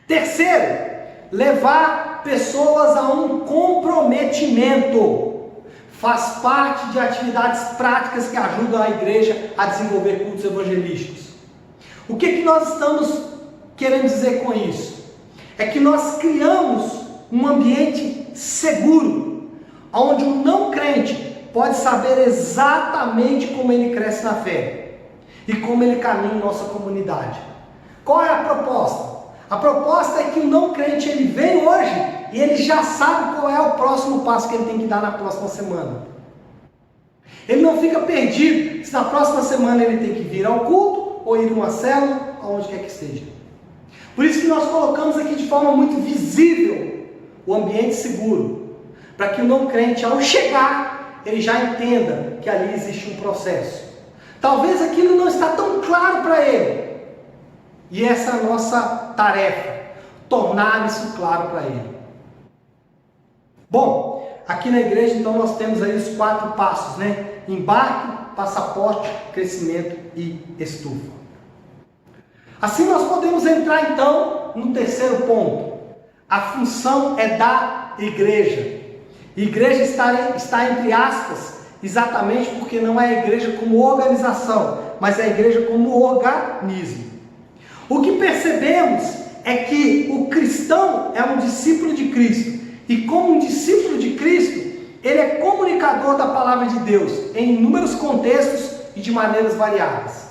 [SPEAKER 1] Terceiro, levar pessoas a um comprometimento. Faz parte de atividades práticas que ajudam a igreja a desenvolver cultos evangelísticos. O que nós estamos querendo dizer com isso? É que nós criamos um ambiente seguro, onde o não crente pode saber exatamente como ele cresce na fé e como ele caminha em nossa comunidade. Qual é a proposta? A proposta é que o não crente ele vem hoje e ele já sabe qual é o próximo passo que ele tem que dar na próxima semana. Ele não fica perdido se na próxima semana ele tem que vir ao culto ou ir a uma célula, aonde quer que seja. Por isso que nós colocamos aqui de forma muito visível o ambiente seguro, para que o não crente ao chegar, ele já entenda que ali existe um processo. Talvez aquilo não está tão claro para ele. E essa é a nossa tarefa, tornar isso claro para ele. Bom, aqui na igreja então nós temos aí os 4 passos, né? Embarque, passaporte, crescimento e estufa. Assim nós podemos entrar então no terceiro ponto. A função é da igreja. Igreja está entre aspas, exatamente porque não é a igreja como organização, mas é a igreja como organismo. O que percebemos é que o cristão é um discípulo de Cristo. E como um discípulo de Cristo, ele é comunicador da palavra de Deus em inúmeros contextos e de maneiras variadas.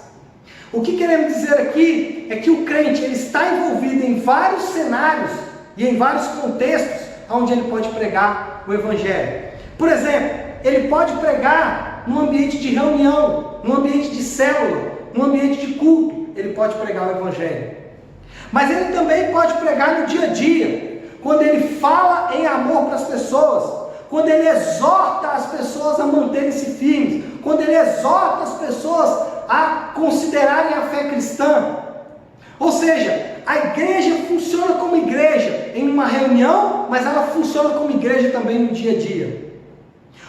[SPEAKER 1] O que queremos dizer aqui é que o crente ele está envolvido em vários cenários e em vários contextos onde ele pode pregar o evangelho. Por exemplo, ele pode pregar num ambiente de reunião, num ambiente de célula, num ambiente de culto. Ele pode pregar o evangelho. Mas ele também pode pregar no dia a dia, quando ele fala em amor para as pessoas, quando ele exorta as pessoas a manterem-se firmes, quando ele exorta as pessoas a considerarem a fé cristã. Ou seja, a igreja funciona como igreja em uma reunião, mas ela funciona como igreja também no dia a dia.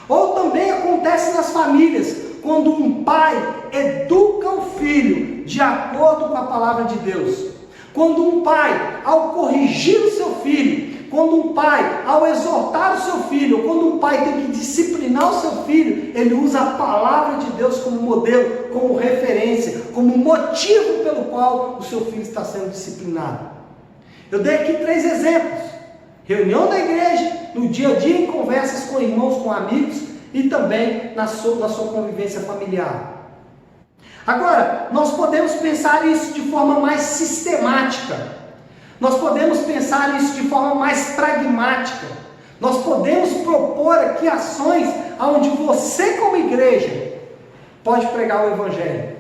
[SPEAKER 1] Ou também acontece nas famílias, quando um pai educa o filho de acordo com a palavra de Deus. Quando um pai, ao corrigir o seu filho, quando um pai, ao exortar o seu filho, quando um pai tem que disciplinar o seu filho, ele usa a palavra de Deus como modelo, como referência, como motivo pelo qual o seu filho está sendo disciplinado. Eu dei aqui 3 exemplos. Reunião da igreja, no dia a dia em conversas com irmãos, com amigos e também na sua convivência familiar. Agora, nós podemos pensar isso de forma mais sistemática. Nós podemos pensar isso de forma mais pragmática. Nós podemos propor aqui ações onde você, como igreja, pode pregar o Evangelho.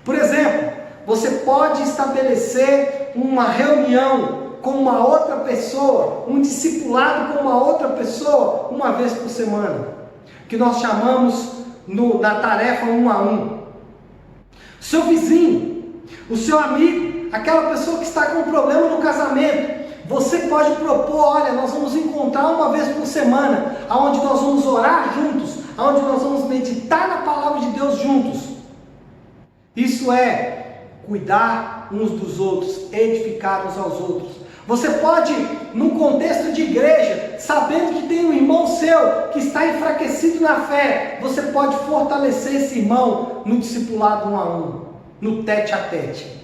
[SPEAKER 1] Por exemplo, você pode estabelecer uma reunião com uma outra pessoa, um discipulado com uma outra pessoa, uma vez por semana, que nós chamamos na tarefa 1 a 1. Seu vizinho, o seu amigo, aquela pessoa que está com problema no casamento, você pode propor: olha, nós vamos encontrar uma vez por semana, aonde nós vamos orar juntos, aonde nós vamos meditar na palavra de Deus juntos. Isso é cuidar uns dos outros, edificar uns aos outros. Você pode, num contexto de igreja, sabendo que tem um irmão seu que está enfraquecido na fé, você pode fortalecer esse irmão no discipulado 1 a 1, no tete a tete.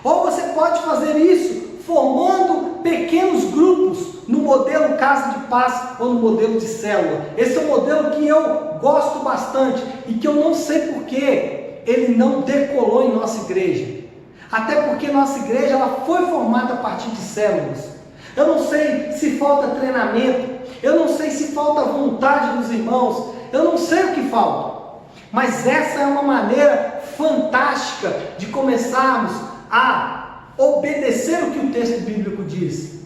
[SPEAKER 1] Ou você pode fazer isso formando pequenos grupos no modelo Casa de Paz ou no modelo de célula. Esse é um modelo que eu gosto bastante e que eu não sei porquê ele não decolou em nossa igreja. Até porque nossa igreja ela foi formada a partir de células. Eu não sei se falta treinamento, eu não sei se falta vontade dos irmãos, eu não sei o que falta. Mas essa é uma maneira fantástica de começarmos a obedecer o que o texto bíblico diz.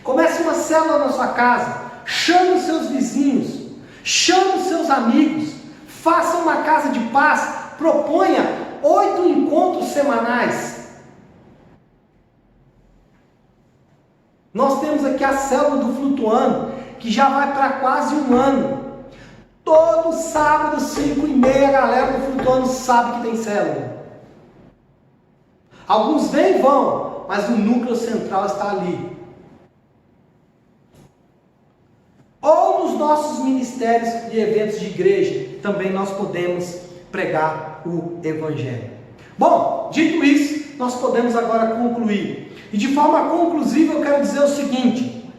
[SPEAKER 1] Comece uma célula na sua casa, chame os seus vizinhos, chame os seus amigos, faça uma casa de paz, proponha 8 encontros semanais. Nós temos aqui a célula do Flutuando, que já vai para quase 1 ano. Todo sábado, 5h30, a galera do Flutuando sabe que tem célula. Alguns vêm e vão, mas o núcleo central está ali. Ou nos nossos ministérios e eventos de igreja, também nós podemos pregar o Evangelho. Bom, dito isso, nós podemos agora concluir. E de forma conclusiva eu quero dizer o seguinte: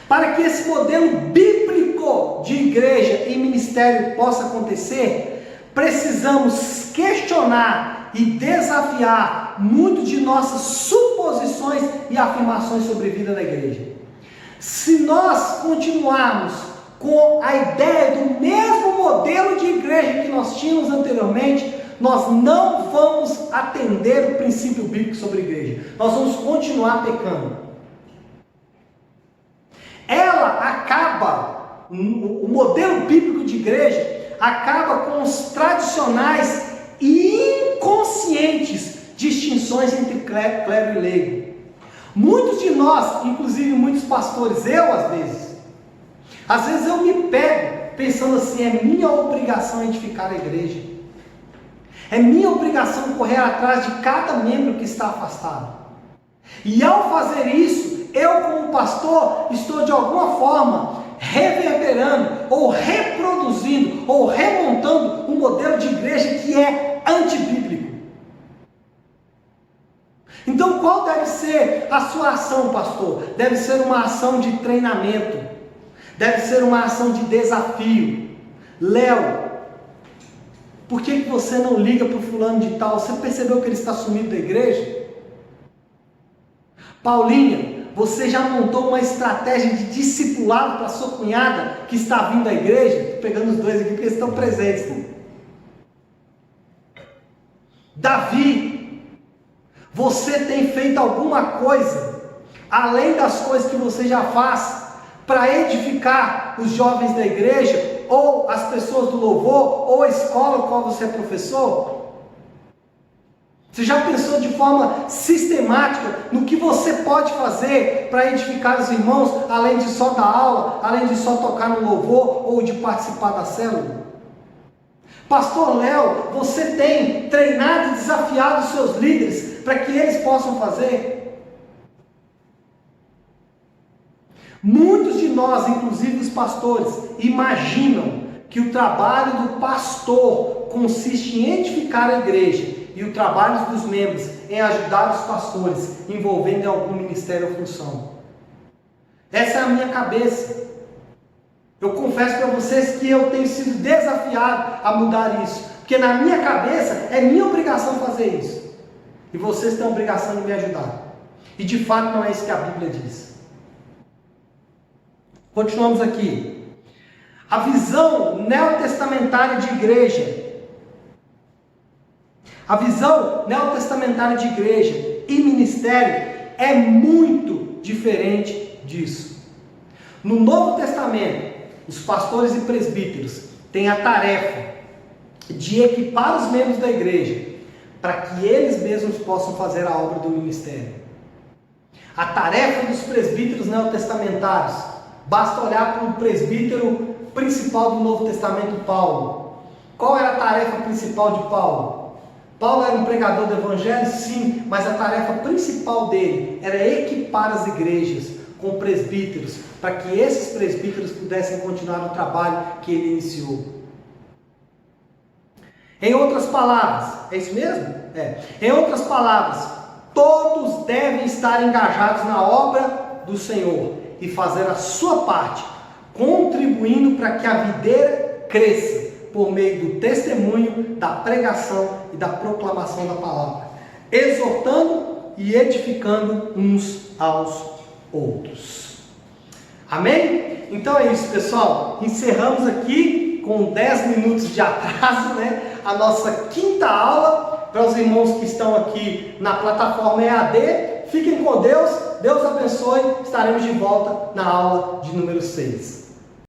[SPEAKER 1] para que esse modelo bíblico de igreja e ministério possa acontecer, precisamos questionar e desafiar muito de nossas suposições e afirmações sobre a vida da igreja. Se nós continuarmos com a ideia do mesmo modelo de igreja que nós tínhamos anteriormente, nós não vamos atender o princípio bíblico sobre a igreja. Nós vamos continuar pecando. Ela acaba, o modelo bíblico de igreja acaba com os tradicionais e inconscientes distinções entre clero e leigo. Muitos de nós, inclusive muitos pastores, eu às vezes eu me pego pensando assim: é minha obrigação edificar a igreja, é minha obrigação correr atrás de cada membro que está afastado. E ao fazer isso, eu como pastor estou de alguma forma reverberando, ou reproduzindo, ou remontando um modelo de igreja que é antibíblico. Então qual deve ser a sua ação, pastor? Deve ser uma ação de treinamento, deve ser uma ação de desafio. Léo, por que você não liga para o fulano de tal? Você percebeu que ele está sumido da igreja? Paulinha, você já montou uma estratégia de discipulado para sua cunhada que está vindo à igreja? Estou pegando os dois aqui porque eles estão presentes, né? Davi, você tem feito alguma coisa, além das coisas que você já faz, para edificar os jovens da igreja, ou as pessoas do louvor, ou a escola no qual você é professor? Você já pensou de forma sistemática no que você pode fazer para edificar os irmãos, além de só dar aula, além de só tocar no louvor, ou de participar da célula? Pastor Léo, você tem treinado e desafiado os seus líderes para que eles possam fazer? Muitos de nós, inclusive os pastores, imaginam que o trabalho do pastor consiste em edificar a igreja e o trabalho dos membros em ajudar os pastores, envolvendo em algum ministério ou função. Essa é a minha cabeça. Eu confesso para vocês que eu tenho sido desafiado a mudar isso, porque na minha cabeça é minha obrigação fazer isso, e vocês têm a obrigação de me ajudar, e de fato não é isso que a Bíblia diz. Continuamos aqui. A visão neotestamentária de igreja. A visão neotestamentária de igreja e ministério é muito diferente disso. No Novo Testamento, os pastores e presbíteros têm a tarefa de equipar os membros da igreja para que eles mesmos possam fazer a obra do ministério. A tarefa dos presbíteros neotestamentários, basta olhar para o presbítero principal do Novo Testamento, Paulo. Qual era a tarefa principal de Paulo? Paulo era um pregador do evangelho? Sim, mas a tarefa principal dele era equipar as igrejas com presbíteros, para que esses presbíteros pudessem continuar o trabalho que ele iniciou. Em outras palavras, é isso mesmo? Em outras palavras, todos devem estar engajados na obra do Senhor e fazer a sua parte, contribuindo para que a videira cresça por meio do testemunho, da pregação e da proclamação da palavra, exortando e edificando uns aos outros. Amém? Então é isso, pessoal. Encerramos aqui com 10 minutos de atraso, né? A nossa quinta aula. Para os irmãos que estão aqui na plataforma EAD, fiquem com Deus. Deus abençoe. Estaremos de volta na aula de número 6.